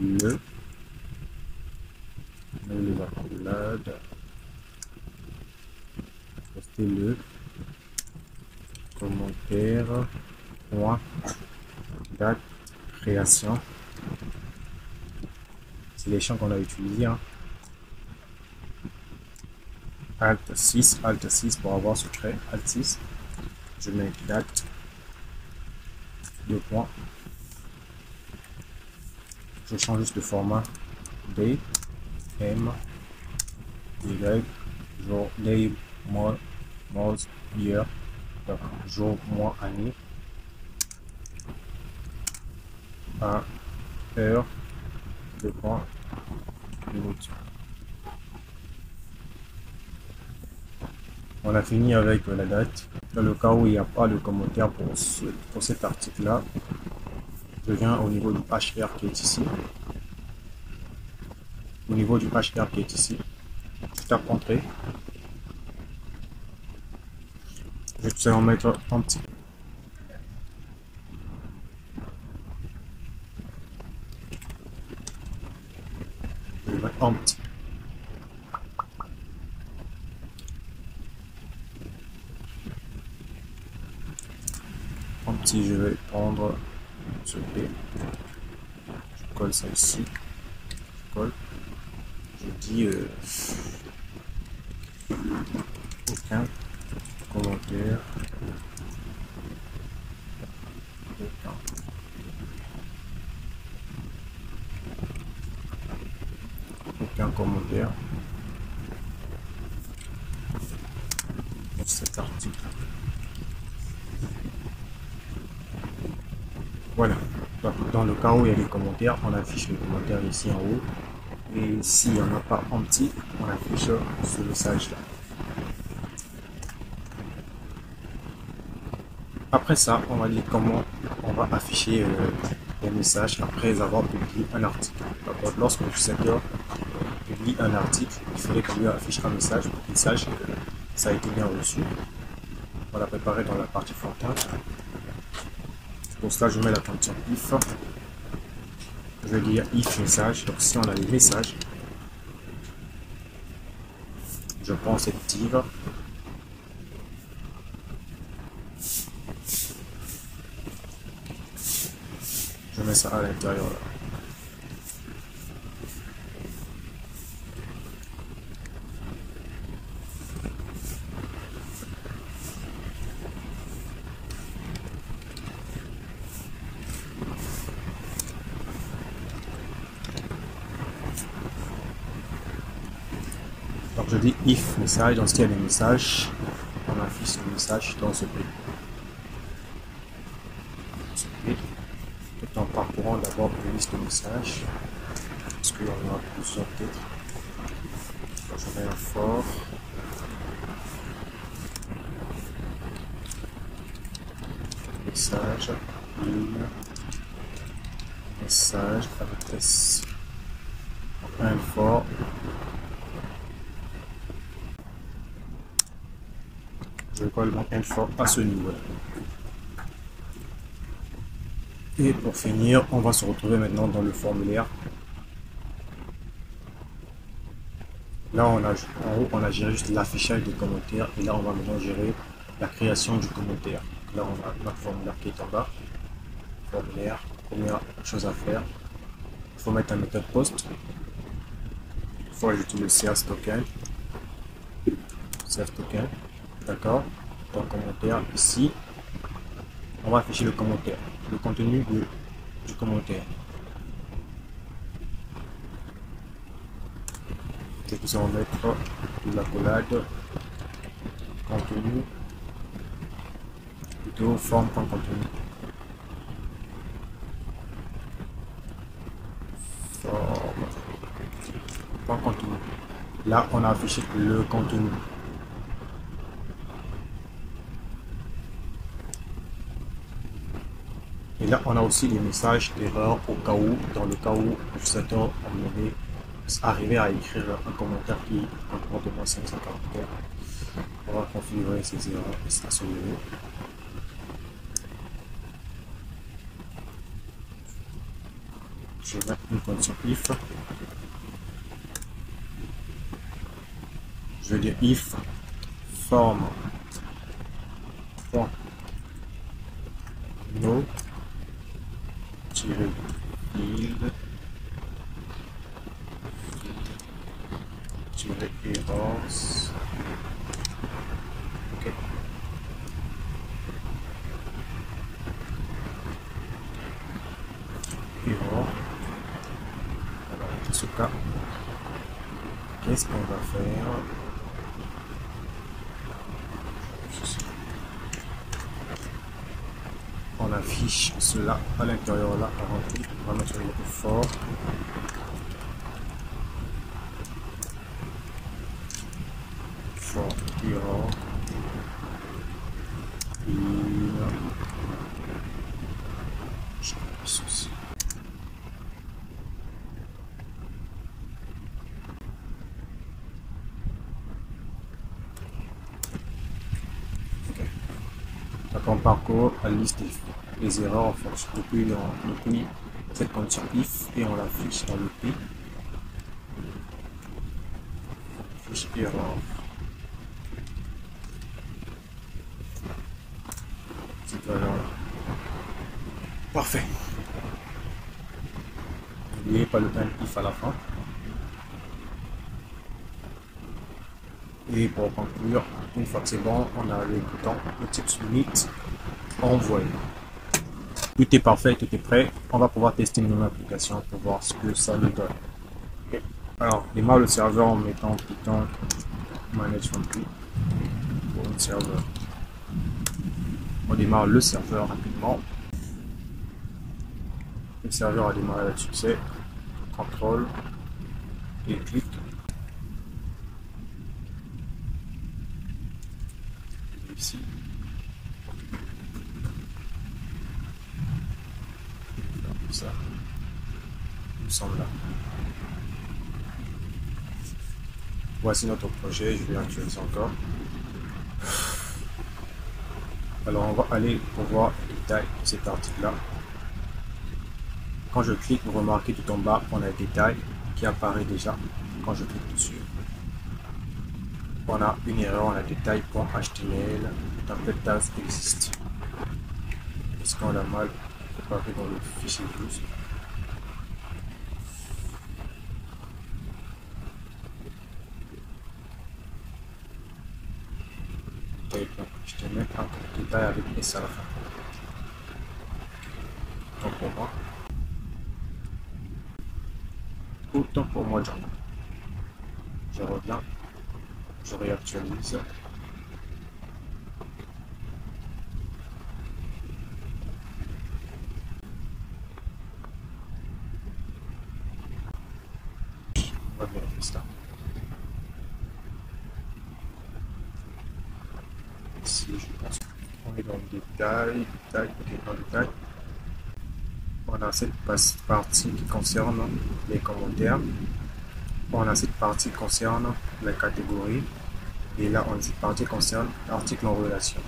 les accolades, poster le commentaire point date création. C'est les champs qu'on a utilisés, hein. Alt 6 pour avoir ce trait, Alt 6. Je mets date, deux points. Je change juste le format date, M, Y, jour, day, mois, year, jour, mois, année, à heure, deux points, minute. On a fini avec la date. Dans le cas où il n'y a pas de commentaire pour cet article-là, je viens au niveau du HR qui est ici. Au niveau du HR qui est ici, je tape entrée. Je vais tout simplement mettre un petit. Je vais mettre un petit. Je vais prendre ce P, je colle ça ici, je colle, je dis aucun commentaire, aucun commentaire pour cet article. Voilà. Donc, dans le cas où il y a des commentaires, on affiche les commentaires ici en haut. Et s'il n'y en a pas en petit, on affiche ce message là. Après ça, on va dire comment on va afficher les messages après avoir publié un article. Donc, lorsque l'utilisateur publie un article, il faudrait qu'on lui affiche un message pour qu'il sache que ça a été bien reçu. On l'a préparé dans la partie frontale. Pour cela, je mets la fonction if. Je vais dire if message. Donc, si on a les messages, je prends cette div. Je mets ça à l'intérieur là. je dis if message, dans ce qu'il y a des messages, on affiche le message dans ce pays. Tout en parcourant d'abord une liste de messages, parce qu'il y en a plusieurs peut-être. Je mets un fort. Message, ligne, message avec S. Un fort. Je vais coller mon info à ce niveau. Et pour finir, on va se retrouver maintenant dans le formulaire. Là, en haut, on a géré juste l'affichage des commentaires. Et là, on va maintenant gérer la création du commentaire. Là, on a notre formulaire qui est en bas. Formulaire, première chose à faire. Il faut mettre un méthode post. Il faut ajouter le CSS token. CSS token. D'accord. Dans le commentaire, ici, on va afficher le commentaire, le contenu du commentaire. Et puis on va mettre de la collade, contenu, plutôt forme.contenu. Forme.contenu. Là, on a affiché le contenu. Et là, on a aussi les messages d'erreur au cas où, dans le cas où l'utilisateur aimerait arriver à écrire un commentaire qui comporte au moins 500 caractères. On va configurer ces erreurs à ce niveau. Je vais mettre une condition if. Je vais dire if forme point no field errors. Ok. Error. Alors, dans ce cas, qu'est-ce qu'on va faire? On affiche cela à l'intérieur là, on va mettre le fort. For error. Ceci. Okay. Donc on parcourt la liste des erreurs en fonction depuis cette condition if et on l'affiche dans le P. Fiche erreur. Cette valeur là. Parfait. N'oubliez pas le time if à la fin. Et pour conclure, une fois que c'est bon, on a le bouton, le type submit, envoyer. Tout est parfait, tout est prêt. On va pouvoir tester une nouvelle application pour voir ce que ça nous donne. Okay. Alors, démarre le serveur en mettant Python manage funky pour le serveur. On démarre le serveur rapidement. Le serveur a démarré avec succès. Contrôle et clic. Ici. Comme ça. Nous sommes là. Voici notre projet. Je vais actualiser encore. Alors on va aller pour voir le détail de cet article-là. Quand je clique, vous remarquez tout en bas, on a un détail qui apparaît déjà quand je clique dessus. On a une erreur, on a détail.html, template task existe. Est-ce qu'on a mal préparé dans le fichier views? Détail.html, un détail avec S à la fin. Donc pour moi. Autant pour moi, John. Je reviens Je réactualise. On va vérifier ça. Ici, je pense qu'on est dans le détail, ok, dans le détail. On a cette partie qui concerne les commentaires. On a cette partie qui concerne la catégorie. Et là, on a cette partie qui concerne l'article en relation.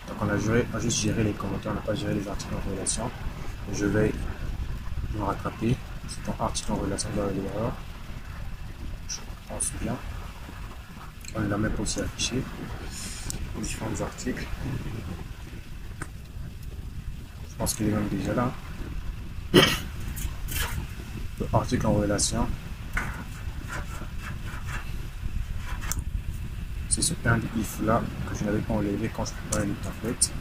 Donc, on a juste géré les commentaires, on n'a pas géré les articles en relation. Je vais me rattraper. C'est ton article en relation dans l'erreur. Je pense bien. On l'a même aussi affiché. Différents articles. Je pense qu'il est même déjà là. Le article en relation. C'est ce plein de if là que je n'avais pas enlevé quand je préparais le template.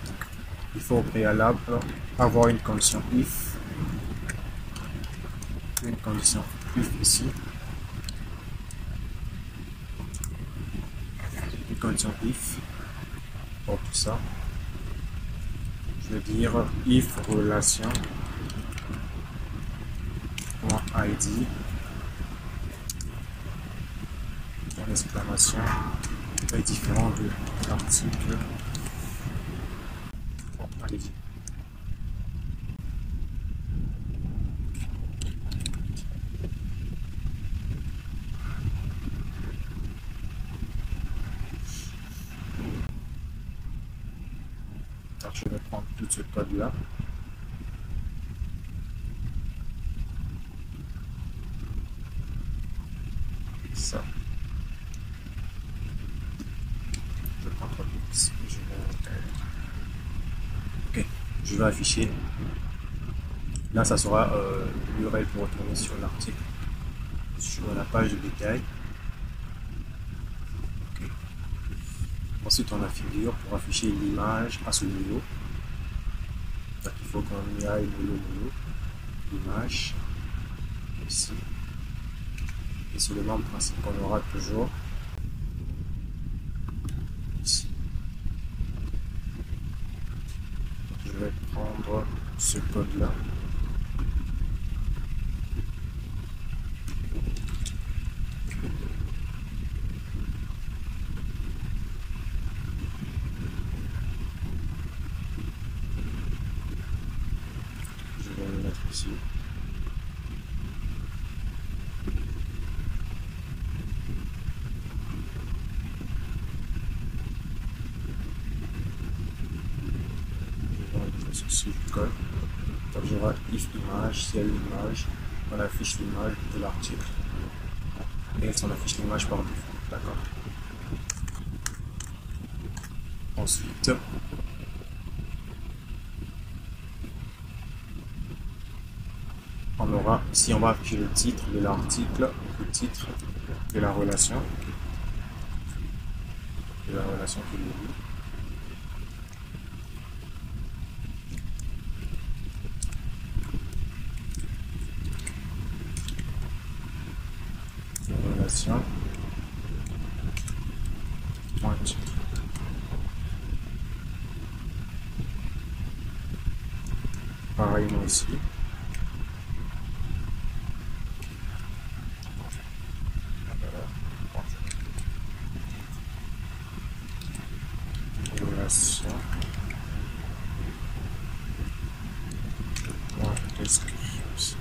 Il faut au préalable avoir une condition if. Une condition if ici. Une condition if. Pour tout ça. Je vais dire if relation .id en exclamation est différent de l'article. Bon, allez-y. Alors, je vais prendre tout ce code là. Ça. Je prends ici. Ok, je vais afficher. Là, ça sera l'URL pour retourner sur l'article, sur la page de détail. Okay. Ensuite, on a figure pour afficher l'image à ce niveau. Donc, il faut qu'on y aille mollo, l'image ici. Et c'est le même principe qu'on aura toujours ici. Donc, je vais prendre ce code là. Je vais le mettre ici. Ceci du code. Donc j'aurai if image, s'il y a une image, on affiche l'image de l'article et on affiche l'image par défaut. D'accord. Ensuite, on aura ici, on va afficher le titre de l'article, le titre de la relation qui est liée. Relation pointe. Pareillement ici. Relation pointe description.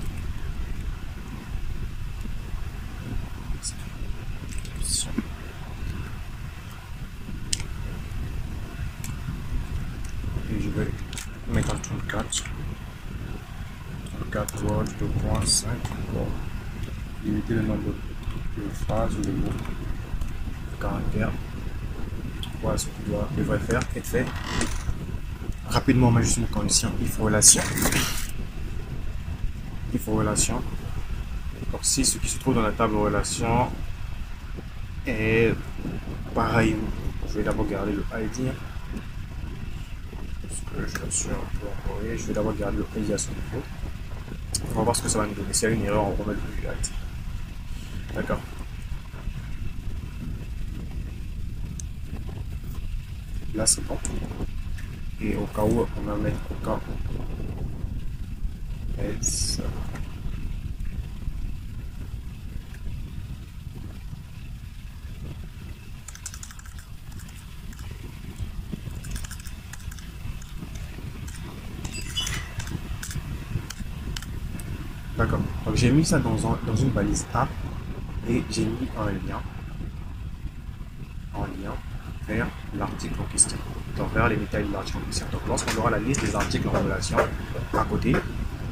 Et je vais mettre en 34 Word 2.5 pour limiter le nombre de phrases ou de mots, de caractères. Voilà ce qui devrait faire être fait. Rapidement, on met juste une condition if relation. If relation. Donc si ce qui se trouve dans la table relation est pareil, je vais d'abord garder le ID. Parce que je suis un peu envoyé, je vais d'abord garder le ID à son niveau. On va voir ce que ça va nous donner. S'il y a une erreur, on remet le ID. D'accord. Là, c'est bon. Et au cas où, on va mettre au cas else. D'accord. Donc j'ai mis ça dans une balise A et j'ai mis en lien vers l'article en question. Donc vers les détails de l'article en question. Donc lorsqu'on aura la liste des articles en relation à côté,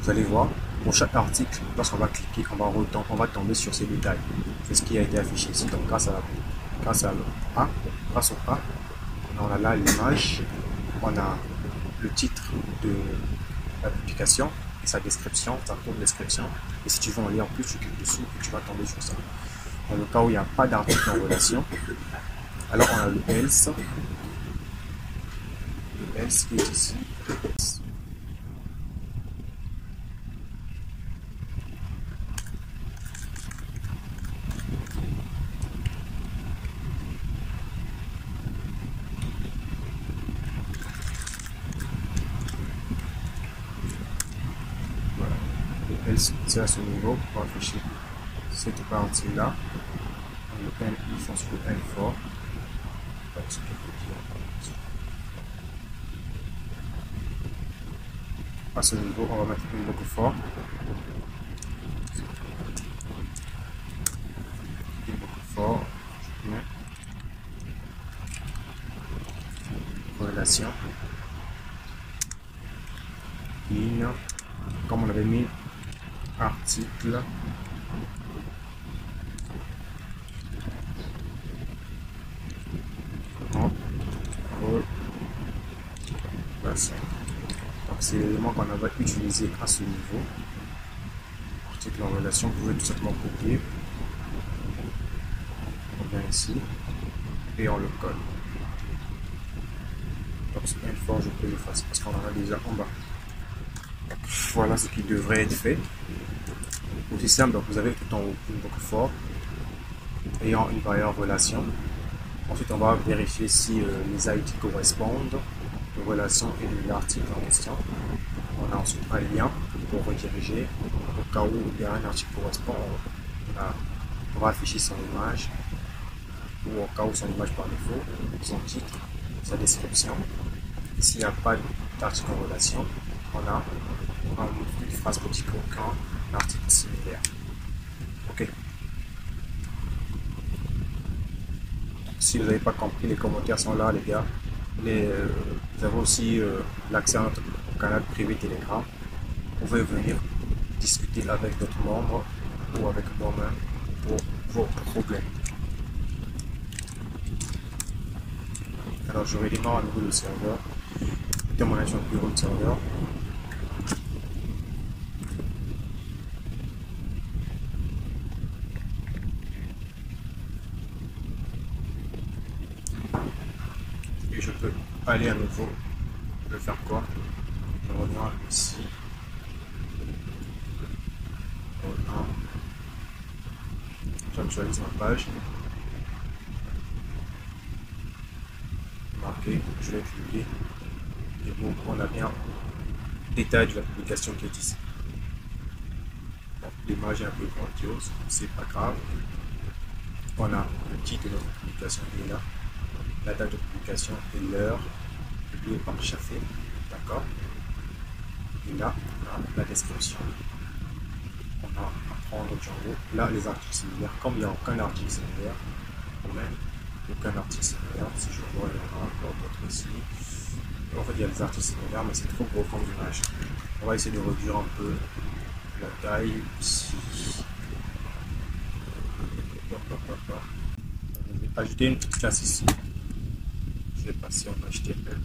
vous allez voir, pour chaque article, lorsqu'on va cliquer, on va tomber sur ces détails. C'est ce qui a été affiché ici. Donc grâce au A, on a là l'image, on a le titre de la publication et sa description, sa courte description. Et si tu veux en lire plus, tu cliques dessous et tu vas tomber sur ça. Dans le cas où il n'y a pas d'article en relation, alors on a le else qui est ici. Voilà. Le else, c'est à ce niveau pour afficher cette partie-là. Le N, ils font sur le N fort. Donc, ce que je peux dire. À ce niveau, on va mettre une boucle fort. Une boucle fort. Relation. Ligne. Comme on avait mis article. En relation. Donc c'est l'élément qu'on avait utilisé à ce niveau. Article en relation, vous pouvez tout simplement copier. On vient ici et on le colle. Donc c'est bien fort, je peux l'effacer parce qu'on en a déjà en bas. Donc, voilà ce qui devrait être fait. Aussi simple, donc vous avez tout en haut une boucle fort ayant une valeur relation. Ensuite, on va vérifier si les ID correspondent aux relations et de l'article en question. On a ensuite un lien pour rediriger. Au cas où il y a un article qui correspond, on va afficher son image, ou au cas où son image par défaut, son titre, sa description. S'il n'y a pas d'article en relation, on a une phrase petit coquin, un article similaire. Ok. Si vous n'avez pas compris, les commentaires sont là, les gars. Vous avez aussi l'accès à notre canal privé Telegram. Vous pouvez venir discuter avec d'autres membres ou avec moi-même pour vos problèmes. Alors je redémarre à nouveau le serveur. Témoignage dans le bureau de serveur. Et je peux aller à nouveau. Je vais faire quoi? Je reviens ici. J'actualise ma page. Marqué, je vais publier. Et bon, on a bien le détail de la publication qui est ici. Bon, l'image est un peu grandiose, c'est pas grave. On a le titre de notre publication qui est là, la date de publication et l'heure publiée par Chaffé, d'accord. Et là, on a la description. On a apprendre Django. Là, les articles similaires, comme il n'y a aucun article similaire, ou même aucun article similaire, si je vois, il y en a encore d'autres ici. En fait, il y a des articles similaires, mais c'est trop gros comme image. On va essayer de réduire un peu la taille ici. Je vais ajouter une petite classe ici. Je vais passer en HTML.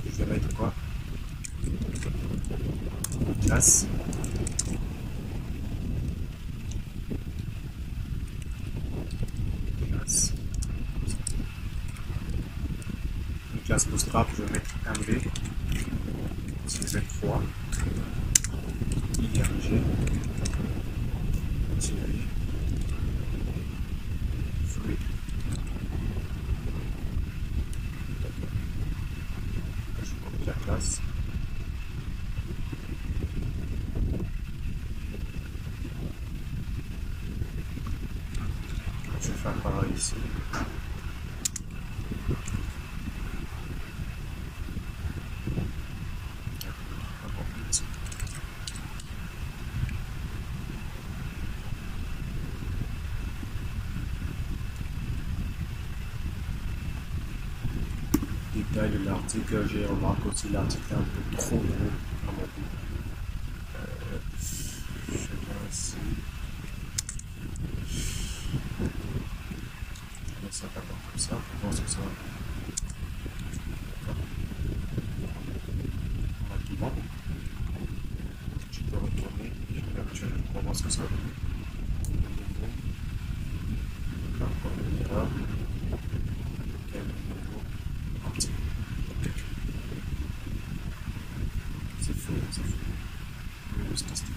Je vais mettre quoi? Une classe. Une classe Bootstrap, je vais mettre MV. CZ3. IRG. Fluide. place. Je vais faire pareil ici. Détail de l'article, j'ai remarqué aussi l'article est un peu trop gros à mon goût. Je viens ici. Je mets ça d'abord comme ça pour voir ce que ça va. On a tout bon. Je peux retourner. Je vais actuellement pour voir ce que ça va donner. Encore une erreur. C'est faux, c'est faux. Je vais juste tester.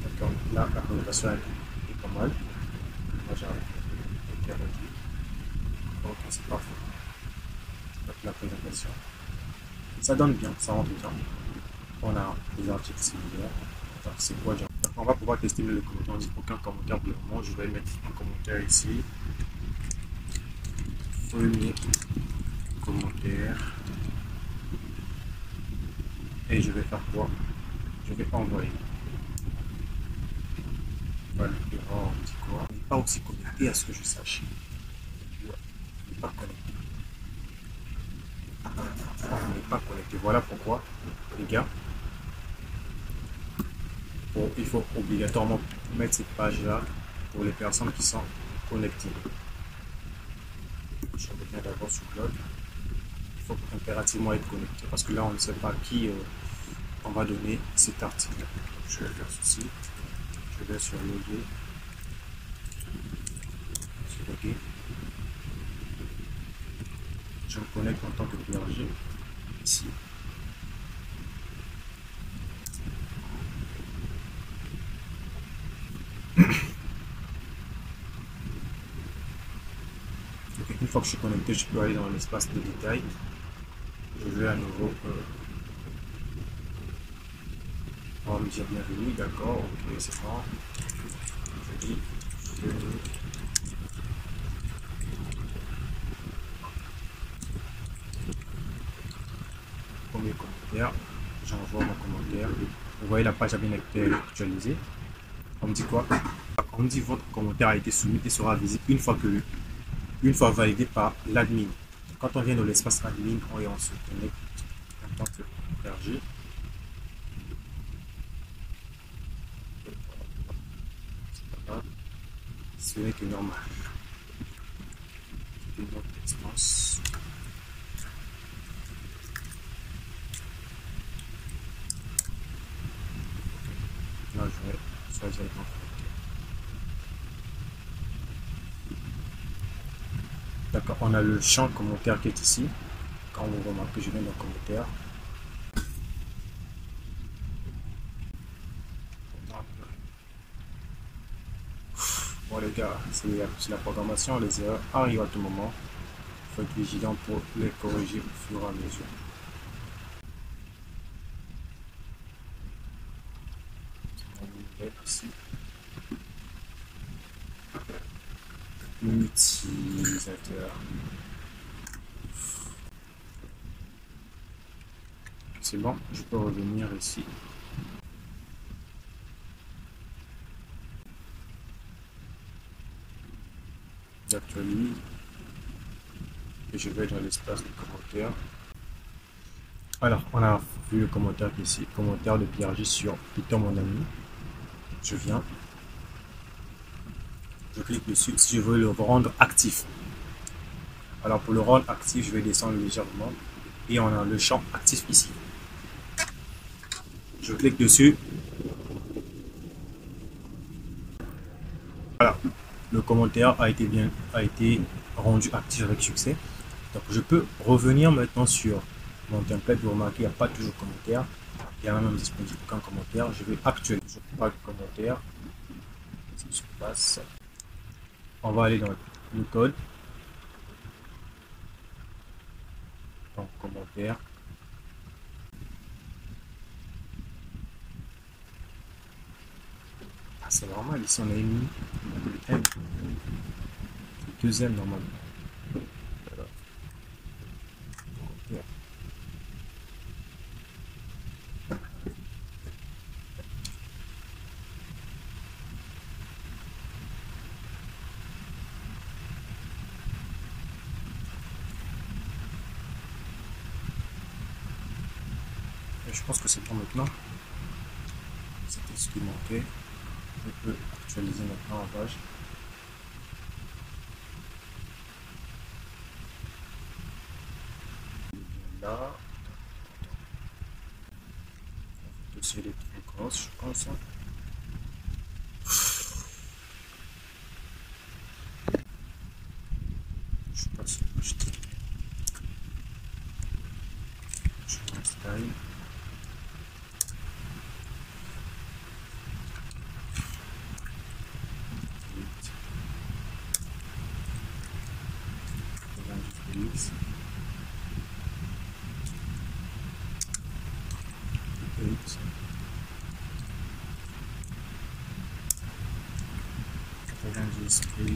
D'accord, là la présentation est pas mal. Moi j'ai été réduit. Ok, c'est parfait. Donc la présentation. Ça donne bien, ça rentre bien. On a des articles similaires. Donc c'est quoi genre? On va pouvoir tester le commentaire. On dit aucun commentaire pour le moment. Je vais mettre un commentaire ici. Premier commentaire. Et je vais faire quoi? Je vais envoyer. Voilà, on dit quoi? On n'est pas aussi connecté à ce que je sache. On n'est pas connecté. On n'est pas connecté. Voilà pourquoi, les gars, il faut obligatoirement mettre cette page-là pour les personnes qui sont connectées. Je reviens d'abord sur le blog. Il faut impérativement être connecté parce que là, on ne sait pas à qui on va donner cet article. Je vais faire ceci. Je vais sur loguer. Sur loguer. Je me connecte en tant que PRG ici. Okay, une fois que je suis connecté, je peux aller dans l'espace de détail. Je vais à nouveau. On va me dire bienvenue, d'accord, ok, c'est bon. Je dis bienvenue. Premier commentaire, j'envoie mon commentaire. Vous voyez, la page a bien été actualisée. On me dit quoi? On me dit votre commentaire a été soumis et sera visible une fois validé par l'admin. Quand on vient dans l'espace admin, on se connecte en tant que PRG. Ce n'est que normal. Une autre instance. Là, je vais choisir le commentaire. D'accord, on a le champ commentaire qui est ici. Quand vous remarquez, je viens dans commentaire. Bon les gars, c'est la programmation, les erreurs arrivent à tout moment. Il faut être vigilant pour les corriger au fur et à mesure. Ici. Utilisateur. C'est bon, je peux revenir ici. J'actualise et je vais dans l'espace de commentaires. Alors, on a vu le commentaire ici, commentaire de PRG sur Python mon ami. Je viens, je clique dessus si je veux le rendre actif. Alors pour le rendre actif, je vais descendre légèrement et on a le champ actif ici. Je clique dessus. Voilà, le commentaire a été rendu actif avec succès. Donc je peux revenir maintenant sur mon template. Vous remarquez, il n'y a pas toujours de commentaire. Il y a même disponible aucun commentaire. Je vais actualiser. toujours pas de commentaires. Ce qui se passe. On va aller dans le code. Donc, commentaire. Ah, c'est normal, ici on a mis le M. Le deuxième normalement. Voilà. Commentaire. Et je pense que c'est bon maintenant. C'était ce qui manquait. Je peux actualiser maintenant la page. Là. Le dossier est trop grosse, je pense. Je sais pas si je m'installe.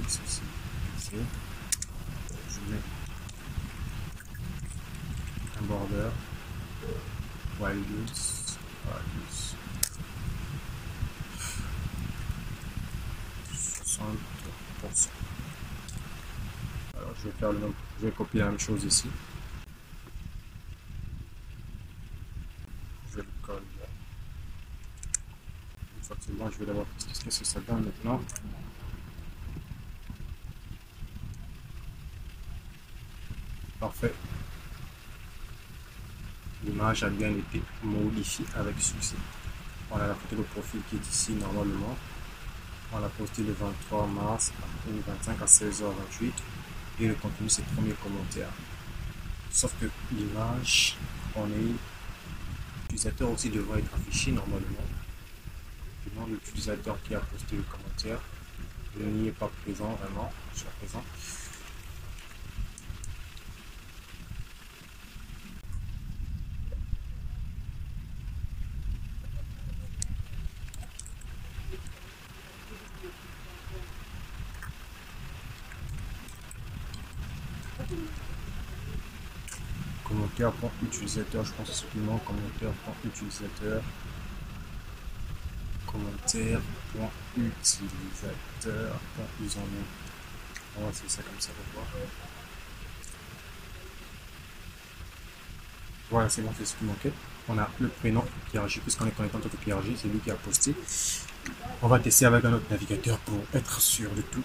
Ici. Je mets un border, values, 60%. Alors je vais faire le nom, je vais copier la même chose ici. Je le colle là. Une fois que c'est bon, je vais d'abord tester ce que ça donne maintenant. Parfait. L'image a bien été modifiée avec succès. On a la photo de profil qui est ici normalement. On l'a posté le 23 mars 2025 à 16h28 et le contenu c'est le premier commentaire. Sauf que l'image, l'utilisateur aussi devrait être affiché normalement. Le nom de l'utilisateur qui a posté le commentaire n'y est pas présent vraiment jusqu'à présent. Commentaire pour utilisateur, je pense simplement commentaire pour utilisateur. Commentaire pour utilisateur pour username. On va essayer ça comme ça pour voir. Voilà, c'est bon, c'est ce qui manquait. On a le prénom PRJ, puisqu'on est connecté en tant que PRJ, c'est lui qui a posté. On va tester avec un autre navigateur pour être sûr de tout.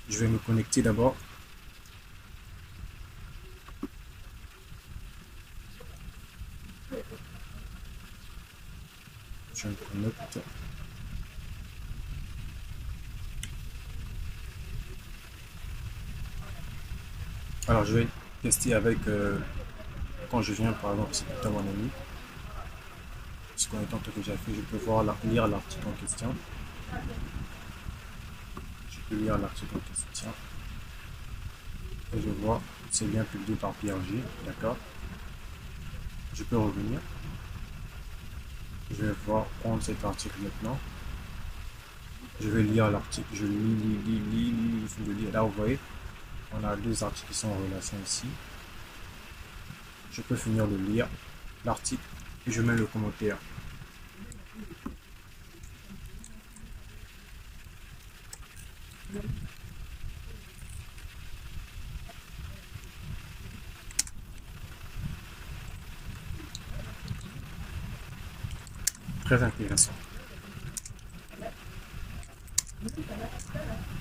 Je vais me connecter d'abord. Je me connecte. Alors je vais tester avec quand je viens par exemple, c'est à mon ami. Ce qu'on est en train que j'ai fait, je peux voir lire l'article en question. Je peux lire l'article en question. Et je vois, c'est bien publié par PRJ, d'accord. Je peux revenir. Je vais voir prendre cet article maintenant. Je vais lire l'article. Je lis. Je lis. Là, vous voyez, on a deux articles qui sont en relation ici. Je peux finir de lire l'article et je mets le commentaire. Très intéressant.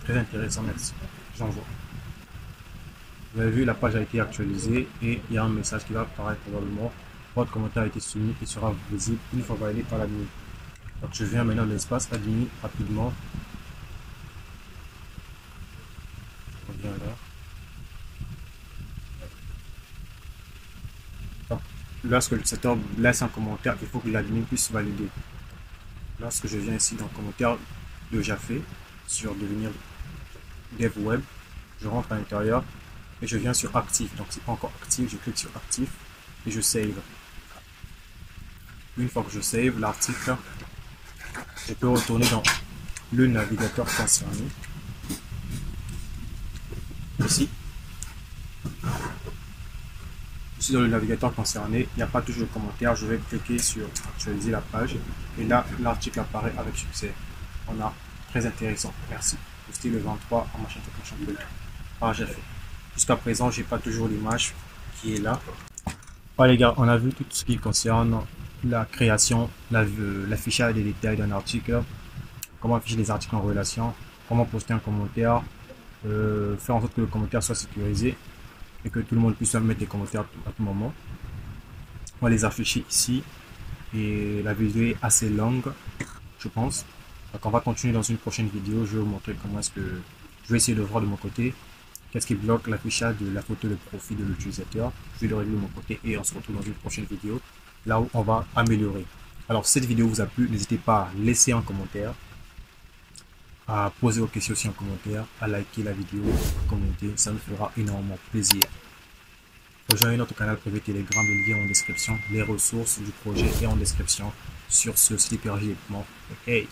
Très intéressant, merci. J'envoie. Vous avez vu, la page a été actualisée et il y a un message qui va apparaître probablement. Votre commentaire a été soumis et sera visible une fois validé par l'admin. Donc je viens maintenant dans l'espace admin rapidement. Je reviens là. Donc, lorsque l'utilisateur laisse un commentaire, il faut que l'admin puisse valider. Lorsque je viens ici dans le commentaire déjà fait sur devenir dev web, je rentre à l'intérieur et je viens sur actif. Donc c'est pas encore actif, je clique sur actif et je save. Une fois que je save l'article, je peux retourner dans le navigateur concerné. Ici, dans le navigateur concerné, il n'y a pas toujours de commentaire. Je vais cliquer sur actualiser la page et là l'article apparaît avec succès. On a très intéressant. Merci. Posté le 23 en machin technicien. Ah, j'ai fait. Jusqu'à présent, j'ai pas toujours l'image qui est là. Voilà les gars, on a vu tout ce qui concerne la création, l'affichage des détails d'un article, comment afficher les articles en relation, comment poster un commentaire, faire en sorte que le commentaire soit sécurisé et que tout le monde puisse mettre des commentaires à tout moment. On va les afficher ici et la vidéo est assez longue, je pense. Donc on va continuer dans une prochaine vidéo. Je vais vous montrer comment est-ce que je vais essayer de voir de mon côté qu'est-ce qui bloque l'affichage de la photo de profil de l'utilisateur. Je vais le régler de mon côté et on se retrouve dans une prochaine vidéo là où on va améliorer. Alors si cette vidéo vous a plu, n'hésitez pas à laisser un commentaire, à poser vos questions aussi en commentaire, à liker la vidéo, à commenter, ça nous fera énormément plaisir. Rejoignez notre canal privé Telegram, le lien en description, les ressources du projet et en description. Sur ce, c'était Pierre. Hey!